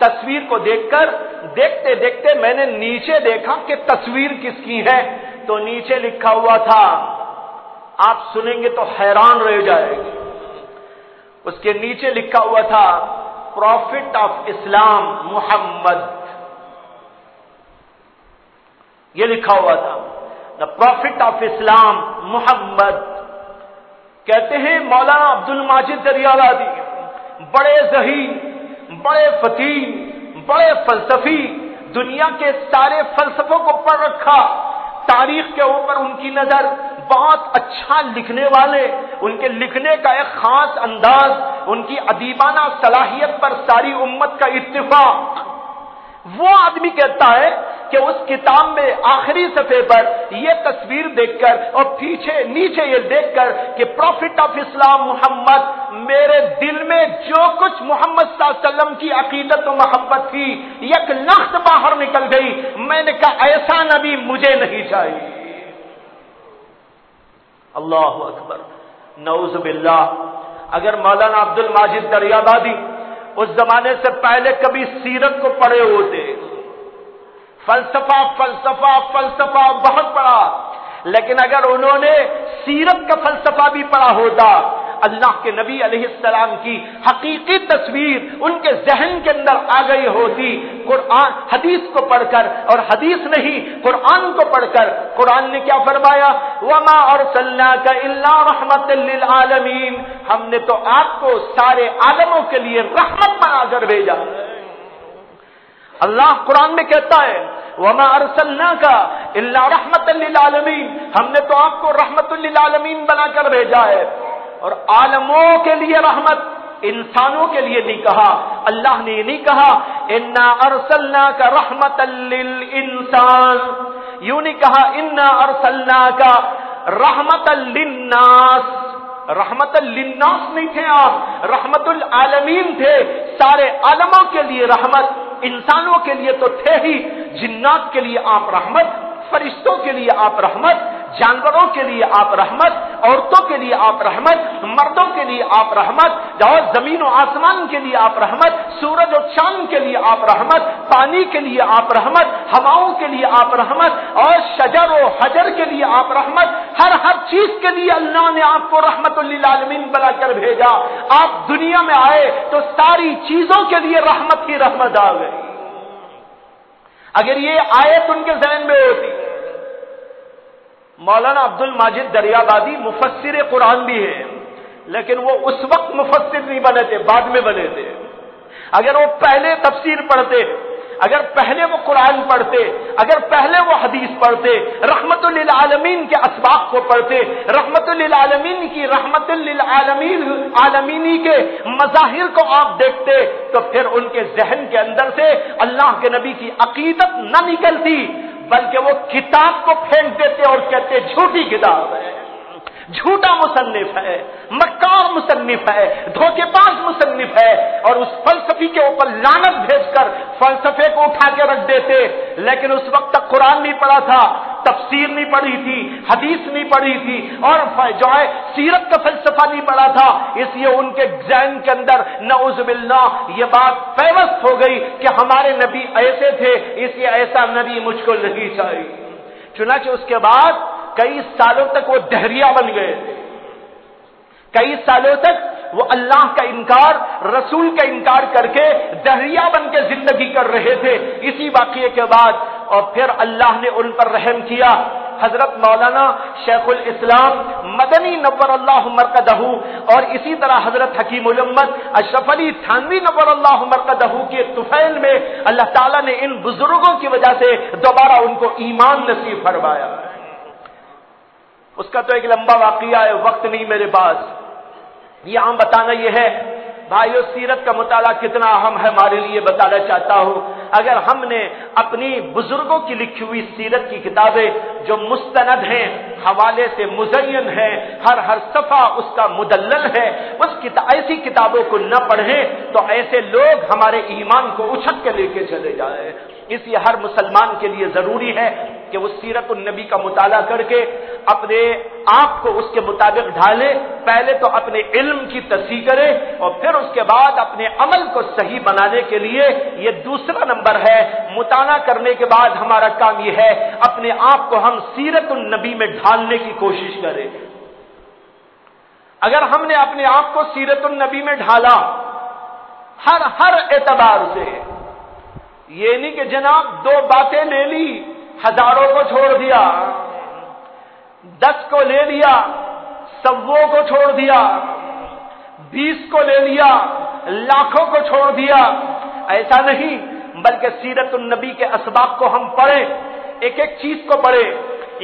تصویر کو دیکھ کر دیکھتے دیکھتے میں نے نیچے دیکھا کہ تصویر کس کی ہے، تو نیچے لکھا ہوا تھا، آپ سنیں گے تو حیران رہ جائے گے. اس کے نیچے لکھا ہوا تھا پروفٹ آف اسلام محمد، یہ لکھا ہوا تھا دا پروفٹ آف اسلام محمد. کہتے ہیں مولانا عبد الماجد دریابادی بڑے ذہین، بڑے فقیہ، بڑے فلسفی، دنیا کے سارے فلسفوں کو پڑھ رکھا، تاریخ کے اوپر ان کی نظر، بہت اچھا لکھنے والے، ان کے لکھنے کا ایک خاص انداز، ان کی ادیبانہ صلاحیت پر ساری امت کا اتفاق. وہ آدمی کہتا ہے کہ اس کتاب میں آخری صفحے پر یہ تصویر دیکھ کر اور پیچھے نیچے یہ دیکھ کر کہ پروفٹ آف اسلام محمد، میرے دل میں جو کچھ محمد صلی اللہ علیہ وسلم کی عقیدت و محبت تھی یک لخت باہر نکل گئی. میں نے کہا ایسا نبی مجھے نہیں چاہیے. اللہ اکبر، نعوذ باللہ. اگر مولانا عبد الماجد دریابادی اس زمانے سے پہلے کبھی سیرت کو پڑھے ہوتے، فلسفہ فلسفہ فلسفہ بہت پڑھا، لیکن اگر انہوں نے سیرت کا فلسفہ بھی پڑھا ہوتا، اللہ کے نبی علیہ السلام کی حقیقی تصویر ان کے ذہن کے اندر آ گئی ہوتی قرآن حدیث کو پڑھ کر، اور حدیث نہیں قرآن کو پڑھ کر قرآن نے کیا فرمایا؟ وَمَا أَرْسَلْنَاكَ إِلَّا رَحْمَةً لِّلْعَالَمِينَ، ہم نے تو آپ کو سارے عالموں کے لیے رحمت بنا کر بھیجا۔ اللہ قرآن میں کہتا ہے وَمَا أَرْسَلْنَاكَ إِلَّا رَحْمَةً لِّلْعَالَمِينَ، ہم نے تو آپ کو رحمت للعالمین بنا کر بھیجا ہے۔ اور عالموں کے لیے رحمت، انسانوں کے لیے نہیں کہا۔ اللہ نے یہ نہیں کہا اِنَّا أَرْسَلْنَاكَ رَحْمَةً لِّلْإِنسَانِ، یوں نہیں کہا اِنَّا أَرْسَلْنَاكَ رَحْمَةً لِّلنَّاسِ، رحمت للناس نہیں تھے آپ، رحمت العالمین تھے، سارے عالموں کے لیے رحمت۔ انسانوں کے لیے تو تھے ہی، جنات کے لیے آپ رحمت، فرشتوں کے لیے آپ رحمت، جانوروں کے لیے آپ رحمت، عورتوں کے لیے آپ رحمت، مردوں کے لیے آپ رحمت، اور زمین و آسمان کے لیے آپ رحمت، سورج و چاند کے لیے آپ رحمت، پانی کے لیے آپ رحمت، ہواؤں کے لیے آپ رحمت، اور شجر و حجر کے لیے آپ رحمت۔ ہر چیز کے لیے اللہ نے آپ کو رحمت للعالمین بنا کر بھیجا۔ آپ دنیا میں آئے تو ساری چیزوں کے لیے رحمت ہی رحمت آ گئی۔ اگر یہ آیت ان کے ذہن میں ہوتی، مولانا عبد الماجد دریابادی مفسر قرآن بھی ہے، لیکن وہ اس وقت مفسر نہیں بنے تھے، بعد میں بنے تھے۔ اگر وہ پہلے تفسیر پڑھتے، اگر پہلے وہ قرآن پڑھتے، اگر پہلے وہ حدیث پڑھتے، رحمت للعالمین کے اسباق کو پڑھتے، رحمت للعالمین کی رحمت للعالمینی کے مظاہر کو آپ دیکھتے، تو پھر ان کے ذہن کے اندر سے اللہ کے نبی کی عقیدت نہ نکلتی، بلکہ وہ کتاب کو پھینک دیتے اور کہتے جھوٹی کتاب ہے، جھوٹا مصنف ہے، مکار مصنف ہے، دھوکے باز مصنف ہے، اور اس فلسفی کے اوپر لعنت بھیج کر فلسفے کو اٹھا کے رکھ دیتے۔ لیکن اس وقت تک قرآن نہیں پڑھا تھا، تفسیر نہیں پڑھی تھی، حدیث نہیں پڑھی تھی، اور جو ہے سیرت کا فلسفہ نہیں پڑھا تھا، اس لیے ان کے ذہن کے اندر نعوذ باللہ یہ بات پیوست ہو گئی کہ ہمارے نبی ایسے تھے، اس لیے ایسا نبی مجھ کو نہیں چاہیے۔ چنانچہ اس کے بعد کئی سالوں تک وہ دہریہ بن گئے تھے، کئی سالوں تک وہ اللہ کا انکار، رسول کا انکار کر کے دہریہ بن کے زندگی کر رہے تھے۔ اسی واقعے کے بعد اور پھر اللہ نے ان پر رحم کیا۔ حضرت مولانا شیخ الاسلام مدنی نور اللہ مرقدہ اور اسی طرح حضرت حکیم الامت اشرف علی تھانوی نور اللہ مرقدہ کے طفیل میں اللہ تعالیٰ نے ان بزرگوں کی وجہ سے دوبارہ ان کو ایمان نصیب فرمایا۔ اس کا تو ایک لمبا واقعہ ہے، وقت نہیں میرے پاس، یہاں بتانا یہ ہے بھائیو سیرت کا مطالعہ کتنا اہم ہے ہمارے لیے بتانا چاہتا ہوں۔ اگر ہم نے اپنی بزرگوں کی لکھی ہوئی سیرت کی کتابیں جو مستند ہیں، حوالے سے مزین ہیں، ہر صفحہ اس کا مدلل ہے، ایسی کتابوں کو نہ پڑھیں تو ایسے لوگ ہمارے ایمان کو اچھک کے لے کے چلے جائیں۔ اس لیے ہر مسلمان کے لیے ضروری ہے کہ وہ سیرت النبی کا مطالعہ کر کے اپنے آپ کو اس کے مطابق ڈھالے، پہلے تو اپنے علم کی تصحیح کرے اور پھر اس کے بعد اپنے عمل کو صحیح بنانے کے لیے یہ دوسرا نمبر ہے۔ مطالعہ کرنے کے بعد ہمارا کام یہ ہے اپنے آپ کو ہم سیرت النبی میں ڈھالنے کی کوشش کریں۔ اگر ہم نے اپنے آپ کو سیرت النبی میں ڈھالا ہر اعتبار سے، یہ نہیں کہ جناب 2 باتیں لے لی ہزاروں کو چھوڑ دیا، 10 کو لے لیا 100 کو چھوڑ دیا، 20 کو لے لیا لاکھوں کو چھوڑ دیا، ایسا نہیں، بلکہ سیرت النبی کے اسباق کو ہم پڑھیں، ایک ایک چیز کو پڑھیں،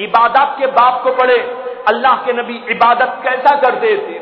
عبادات کے باب کو پڑھیں، اللہ کے نبی عبادت کیسا کرتے تھے،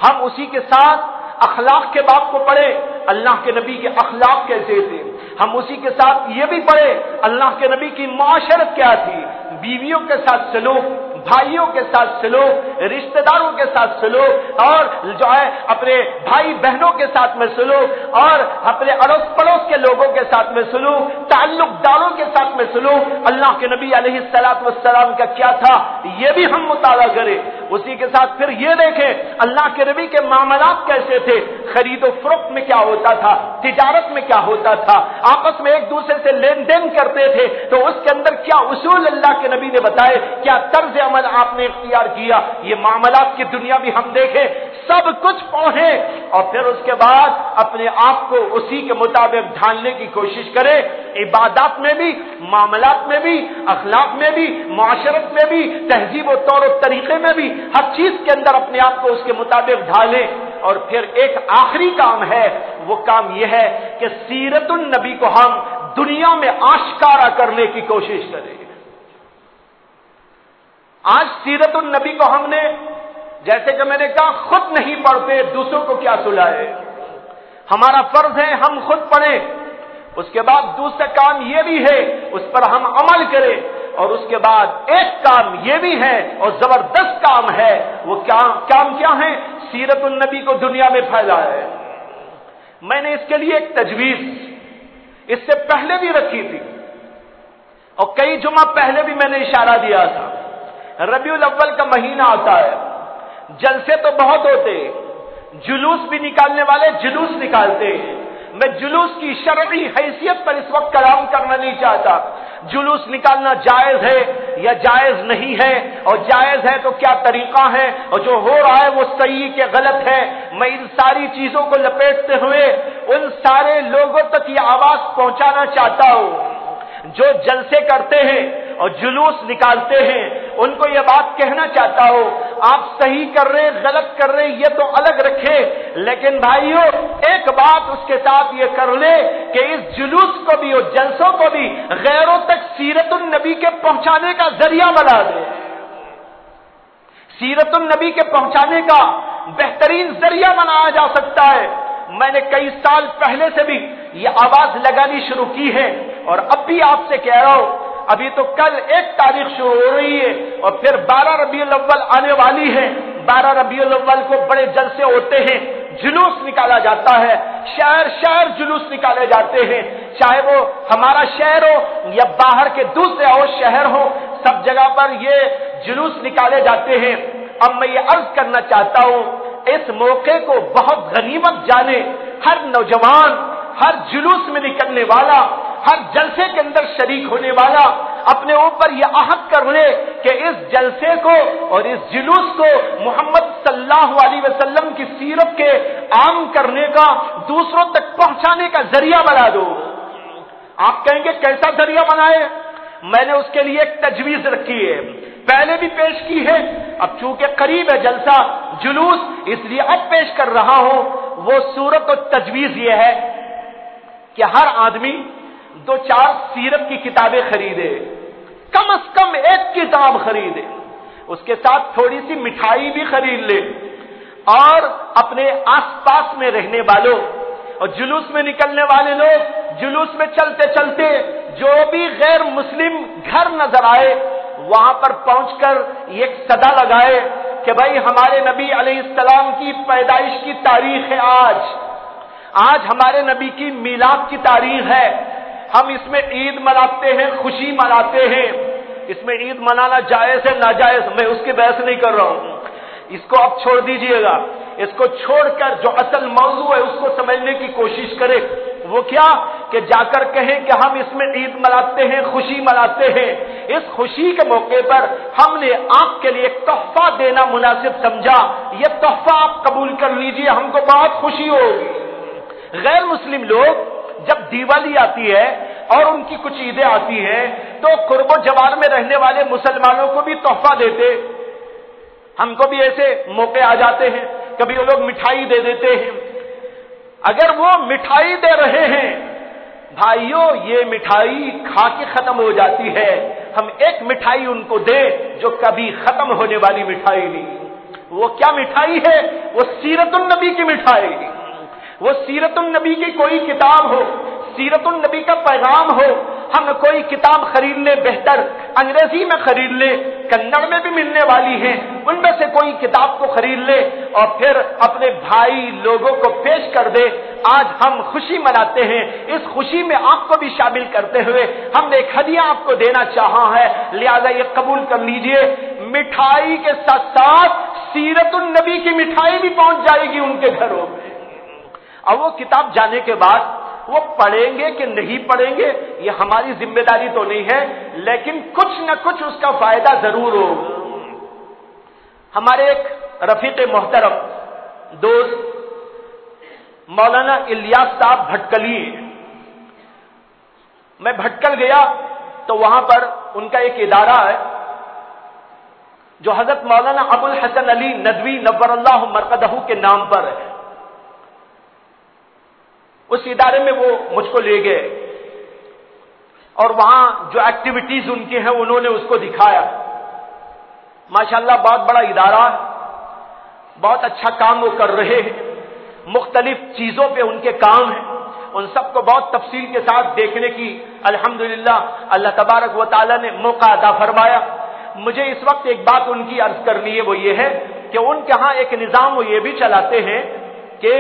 ہم اسی کے ساتھ اخلاق کے باب کو پڑھیں، اللہ کے نبی کے اخلاق کیسے تھے، ہم اسی کے ساتھ یہ بھی پڑھیں اللہ کے نبی کی معاشرت کیا تھی، بیویوں کے ساتھ سلوک، بھائیوں کے ساتھ سلوک، رشتہ داروں کے ساتھ سلوک، اور جو ہے اپنے بھائی بہنوں کے ساتھ میں سلوک، اور اپنے اڑوس پڑوس کے لوگوں کے ساتھ میں سلوک، تعلق داروں کے ساتھ میں سلوک، اللہ کے نبی علیہ الصلوۃ والسلام کا کیا تھا یہ بھی ہم مطالعہ کریں۔ اسی کے ساتھ پھر یہ دیکھیں اللہ کے نبی کے معاملات کیسے تھے، خرید و فروخت میں کیا ہوتا تھا، تجارت میں کیا ہوتا تھا، آپس میں ایک دوسرے سے لین دین کرتے تھے تو اس کے اندر کیا اصول اللہ کے نبی نے بتائے، کیا طرز عمل آپ نے اختیار کیا، یہ معاملات کی دنیا بھی ہم دیکھیں، سب کچھ پڑھیں اور پھر اس کے بعد اپنے آپ کو اسی کے مطابق ڈھالنے کی کوشش کریں، عبادات میں بھی، معاملات میں بھی، اخلاق میں بھی، معاشرت میں بھی، تہذیب و طور و طریقے میں بھی، ہر چیز کے اندر اپنے آپ کو اس کے مطابق ڈھالیں۔ اور پھر ایک آخری کام ہے، وہ کام یہ ہے کہ سیرت النبی کو ہم دنیا میں آشکارا کرنے کی کوشش کریں۔ آج سیرت النبی کو ہم نے، جیسے کہ میں نے کہا، خود نہیں پڑھتے، دوسروں کو کیا سنائے۔ ہمارا فرض ہے ہم خود پڑھیں، اس کے بعد دوسرا کام یہ بھی ہے اس پر ہم عمل کریں، اور اس کے بعد ایک کام یہ بھی ہے اور زبردست کام ہے، وہ کام کیا ہے؟ سیرت النبی کو دنیا میں پھیلائے۔ میں نے اس کے لیے ایک تجویز اس سے پہلے بھی رکھی تھی اور کئی جمعہ پہلے بھی میں نے اشارہ دیا تھا۔ ربیع الاول کا مہینہ آتا ہے، جلسے تو بہت ہوتے، جلوس بھی نکالنے والے جلوس نکالتے ہیں۔ میں جلوس کی شرعی حیثیت پر اس وقت کلام کرنا نہیں چاہتا، جلوس نکالنا جائز ہے یا جائز نہیں ہے، اور جائز ہے تو کیا طریقہ ہے، اور جو ہو رہا ہے وہ صحیح کہ غلط ہے۔ میں ان ساری چیزوں کو لپیٹتے ہوئے ان سارے لوگوں تک یہ آواز پہنچانا چاہتا ہوں جو جلسے کرتے ہیں اور جلوس نکالتے ہیں، ان کو یہ بات کہنا چاہتا ہوں، آپ صحیح کر رہے غلط کر رہے یہ تو الگ رکھے، لیکن بھائیو ایک بات اس کے ساتھ یہ کر لے کہ اس جلوس کو بھی اور جلسوں کو بھی غیروں تک سیرت النبی کے پہنچانے کا ذریعہ بنا دے۔ سیرت النبی کے پہنچانے کا بہترین ذریعہ بنایا جا سکتا ہے۔ میں نے کئی سال پہلے سے بھی یہ آواز لگانی شروع کی ہے اور اب بھی آپ سے کہہ رہا ہوں، ابھی تو کل 1 تاریخ شروع ہو رہی ہے اور پھر 12 ربیع الاول آنے والی ہے۔ 12 ربیع الاول کو بڑے جلسے ہوتے ہیں، جلوس نکالا جاتا ہے، شہر شہر جلوس نکالے جاتے ہیں، چاہے وہ ہمارا شہر ہو یا باہر کے دوسرے اور شہر ہو، سب جگہ پر یہ جلوس نکالے جاتے ہیں۔ اب میں یہ عرض کرنا چاہتا ہوں، اس موقع کو بہت غنیمت جانے ہر نوجوان، ہر جلوس میں نکلنے والا، ہر جلسے کے اندر شریک ہونے والا اپنے اوپر یہ عہد کر لے کہ اس جلسے کو اور اس جلوس کو محمد صلی اللہ علیہ وسلم کی سیرت کے عام کرنے کا، دوسروں تک پہنچانے کا ذریعہ بنا دو۔ آپ کہیں گے کیسا ذریعہ بنائے؟ میں نے اس کے لیے ایک تجویز رکھی ہے، پہلے بھی پیش کی ہے، اب چونکہ قریب ہے جلسہ جلوس اس لیے اب پیش کر رہا ہوں۔ وہ صورت اور تجویز یہ ہے کہ ہر آدمی 2-4 سیرت کی کتابیں خریدے، کم از کم 1 کتاب خریدے، اس کے ساتھ تھوڑی سی مٹھائی بھی خرید لے، اور اپنے آس پاس میں رہنے والوں اور جلوس میں نکلنے والے لوگ، جلوس میں چلتے چلتے جو بھی غیر مسلم گھر نظر آئے وہاں پر پہنچ کر ایک صدا لگائے کہ بھائی ہمارے نبی علیہ السلام کی پیدائش کی تاریخ ہے، آج ہمارے نبی کی میلاد کی تاریخ ہے، ہم اس میں عید مناتے ہیں، خوشی مناتے ہیں۔ اس میں عید منانا جائز ہے ناجائز میں اس کی بحث نہیں کر رہا ہوں، اس کو اب چھوڑ دیجئے گا، اس کو چھوڑ کر جو اصل موضوع ہے اس کو سمجھنے کی کوشش کرے۔ وہ کیا کہ جا کر کہیں کہ ہم اس میں عید مناتے ہیں، خوشی مناتے ہیں، اس خوشی کے موقع پر ہم نے آپ کے لیے ایک تحفہ دینا مناسب سمجھا، یہ تحفہ آپ قبول کر لیجئے، ہم کو بہت خوشی ہوگی۔ غیر مسلم لوگ جب دیوالی آتی ہے اور ان کی کچھ عیدیں آتی ہیں تو قرب و جوار میں رہنے والے مسلمانوں کو بھی تحفہ دیتے، ہم کو بھی ایسے موقع آ جاتے ہیں، کبھی وہ لوگ مٹھائی دے دیتے ہیں۔ اگر وہ مٹھائی دے رہے ہیں بھائیوں، یہ مٹھائی کھا کے ختم ہو جاتی ہے، ہم ایک مٹھائی ان کو دیں جو کبھی ختم ہونے والی مٹھائی نہیں۔ وہ کیا مٹھائی ہے؟ وہ سیرت النبی کی مٹھائی، وہ سیرت النبی کی کوئی کتاب ہو، سیرت النبی کا پیغام ہو، ہم کوئی کتاب خرید لیں، بہتر انگریزی میں خرید لیں، کنڑ میں بھی ملنے والی ہیں، ان میں سے کوئی کتاب کو خرید لے اور پھر اپنے بھائی لوگوں کو پیش کر دے۔ آج ہم خوشی مناتے ہیں، اس خوشی میں آپ کو بھی شامل کرتے ہوئے ہم نے ایک ہدیہ آپ کو دینا چاہا ہے، لہذا یہ قبول کر لیجئے۔ مٹھائی کے ساتھ ساتھ سیرت النبی کی مٹھائی بھی پہنچ جائے گی ان کے گھروں میں۔ اب وہ کتاب جانے کے بعد وہ پڑھیں گے کہ نہیں پڑھیں گے یہ ہماری ذمہ داری تو نہیں ہے، لیکن کچھ نہ کچھ اس کا فائدہ ضرور ہوگا۔ ہمارے ایک رفیق محترم دوست مولانا الیاس صاحب بھٹکلی ہیں، میں بھٹکل گیا تو وہاں پر ان کا ایک ادارہ ہے جو حضرت مولانا ابو الحسن علی ندوی نور اللہ مرقدہ کے نام پر ہے۔ اس ادارے میں وہ مجھ کو لے گئے اور وہاں جو ایکٹیویٹیز ان کی ہیں انہوں نے اس کو دکھایا۔ ماشاءاللہ بہت بڑا ادارہ، بہت اچھا کام وہ کر رہے ہیں، مختلف چیزوں پہ ان کے کام ہیں، ان سب کو بہت تفصیل کے ساتھ دیکھنے کی الحمدللہ اللہ تبارک و تعالی نے موقع عطا فرمایا۔ مجھے اس وقت ایک بات ان کی عرض کرنی ہے، وہ یہ ہے کہ ان کے ہاں ایک نظام وہ یہ بھی چلاتے ہیں کہ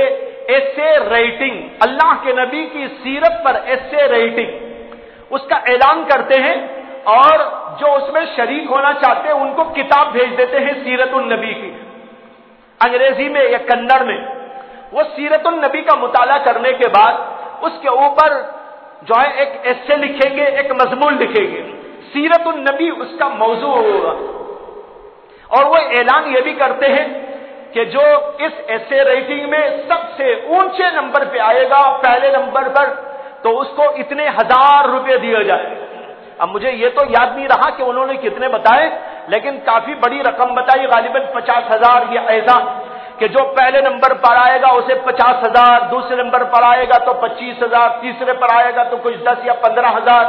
ایسے ریٹنگ، اللہ کے نبی کی سیرت پر ایسے ریٹنگ اس کا اعلان کرتے ہیں، اور جو اس میں شریک ہونا چاہتے ہیں ان کو کتاب بھیج دیتے ہیں سیرت النبی کی، انگریزی میں یا کنڑ میں۔ وہ سیرت النبی کا مطالعہ کرنے کے بعد اس کے اوپر جو ہے ایک ایسے لکھیں گے، ایک مضمون لکھیں گے، سیرت النبی اس کا موضوع ہوگا، اور وہ اعلان یہ بھی کرتے ہیں کہ جو اس ایسے ریٹنگ میں سب سے اونچے نمبر پہ آئے گا، پہلے نمبر پر، تو اس کو اتنے 1000 روپے دیا جائے۔ اب مجھے یہ تو یاد نہیں رہا کہ انہوں نے کتنے بتائے، لیکن کافی بڑی رقم بتائی، غالباً 50,000 یا ایسا کہ جو پہلے نمبر پر آئے گا اسے 50,000، دوسرے نمبر پر آئے گا تو 25,000، تیسرے پر آئے گا تو کچھ 10 یا 15,000،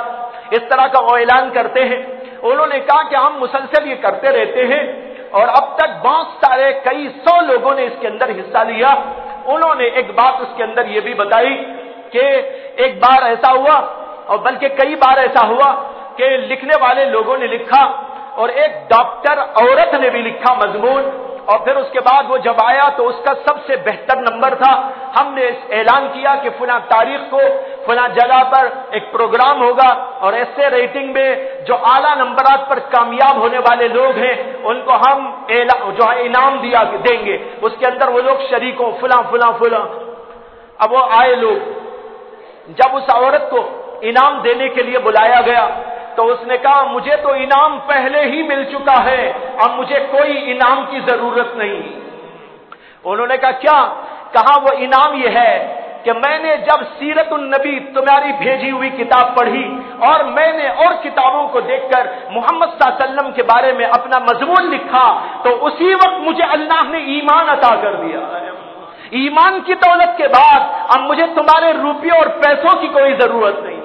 اس طرح کا وہ اعلان کرتے ہیں۔ انہوں نے کہا کہ ہم مسلسل یہ کرتے رہتے ہیں، اور اب تک بہت سارے کئی 100 لوگوں نے اس کے اندر حصہ لیا۔ انہوں نے ایک بات اس کے اندر یہ بھی بتائی کہ ایک بار ایسا ہوا، اور بلکہ کئی بار ایسا ہوا کہ لکھنے والے لوگوں نے لکھا اور ایک ڈاکٹر عورت نے بھی لکھا مضمون، اور پھر اس کے بعد وہ جب آیا تو اس کا سب سے بہتر نمبر تھا۔ ہم نے اعلان کیا کہ فلاں تاریخ کو فلاں جگہ پر ایک پروگرام ہوگا، اور ایسے ریٹنگ میں جو اعلیٰ نمبرات پر کامیاب ہونے والے لوگ ہیں ان کو ہم جو ہے انعام دیں گے، اس کے اندر وہ لوگ شریک ہوں، فلاں فلاں فلاں۔ اب وہ آئے لوگ، جب اس عورت کو انعام دینے کے لیے بلایا گیا تو اس نے کہا مجھے تو انعام پہلے ہی مل چکا ہے، اب مجھے کوئی انعام کی ضرورت نہیں۔ انہوں نے کہا کیا؟ کہا وہ انعام یہ ہے کہ میں نے جب سیرت النبی تمہاری بھیجی ہوئی کتاب پڑھی اور میں نے اور کتابوں کو دیکھ کر محمد صلی اللہ علیہ وسلم کے بارے میں اپنا مضمون لکھا تو اسی وقت مجھے اللہ نے ایمان عطا کر دیا۔ ایمان کی دولت کے بعد اب مجھے تمہارے روپیوں اور پیسوں کی کوئی ضرورت نہیں۔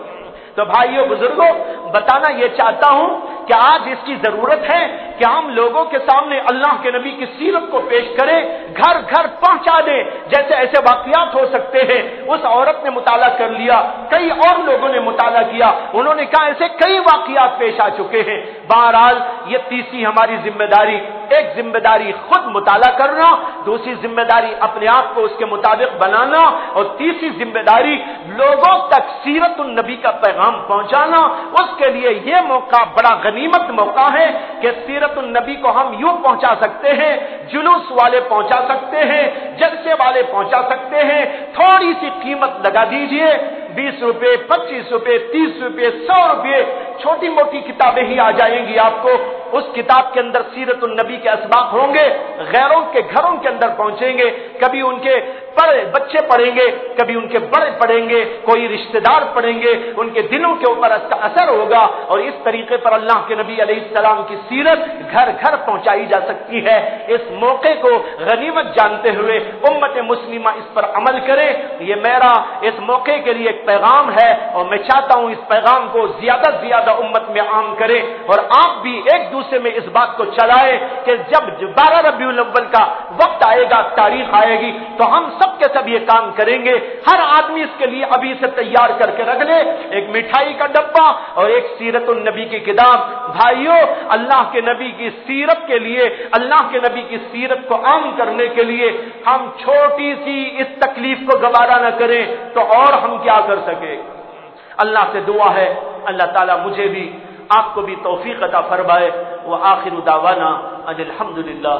تو بھائیو بزرگوں، بتانا یہ چاہتا ہوں کہ آج اس کی ضرورت ہے کہ ہم لوگوں کے سامنے اللہ کے نبی کی سیرت کو پیش کریں، گھر گھر پہنچا دیں۔ جیسے ایسے واقعات ہو سکتے ہیں، اس عورت نے مطالعہ کر لیا، کئی اور لوگوں نے مطالعہ کیا، انہوں نے کہا ایسے کئی واقعات پیش آ چکے ہیں۔ بہرحال یہ تیسری ہماری ذمہ داری، ایک ذمہ داری خود مطالعہ کرنا، دوسری ذمہ داری اپنے آپ کو اس کے مطابق بنانا، اور تیسری ذمہ داری لوگوں تک سیرت النبی کا پیغام پہنچانا۔ اس کے لیے یہ موقع بڑا غنیمت موقع ہے کہ سیرت النبی کو ہم یوں پہنچا سکتے ہیں، جلوس والے پہنچا سکتے ہیں، جلسے والے پہنچا سکتے ہیں۔ تھوڑی سی قیمت لگا دیجئے، 20 روپے، 25 روپے، 30 روپے، 100 روپے، چھوٹی موٹی کتابیں ہی آ جائیں گی آپ کو۔ اس کتاب کے اندر سیرت النبی کے اسباق ہوں گے، غیروں کے گھروں کے اندر پہنچیں گے، کبھی ان کے بچے پڑھیں گے، کبھی ان کے بڑے پڑھیں گے، کوئی رشتہ دار پڑھیں گے، ان کے دلوں کے اوپر اس کا اثر ہوگا، اور اس طریقے پر اللہ کے نبی علیہ السلام کی سیرت گھر گھر پہنچائی جا سکتی ہے۔ اس موقع کو غنیمت جانتے ہوئے امت مسلمہ اس پر عمل کرے۔ یہ میرا اس موقع کے لیے ایک پیغام ہے، اور میں چاہتا ہوں اس پیغام کو زیادہ سے زیادہ امت میں عام کریں، اور آپ بھی ایک دوسرے میں اس بات کو چلائیں کہ جب 12 ربیع الاول کا وقت آئے گا، تاریخ آئے گی، تو ہم سب کے سب یہ کام کریں گے۔ ہر آدمی اس کے لیے ابھی سے تیار کر کے رکھ لے، ایک مٹھائی کا ڈبہ اور ایک سیرت النبی کی کتاب۔ بھائیو، اللہ کے نبی کی سیرت کے لیے، اللہ کے نبی کی سیرت کو عام کرنے کے لیے ہم چھوٹی سی اس تکلیف کو گوارا نہ کریں تو اور ہم کیا کر سکیں۔ اللہ سے دعا ہے اللہ تعالیٰ مجھے بھی آپ کو بھی توفیق عطا فرمائے۔ وآخر دعوانا ان الحمد للہ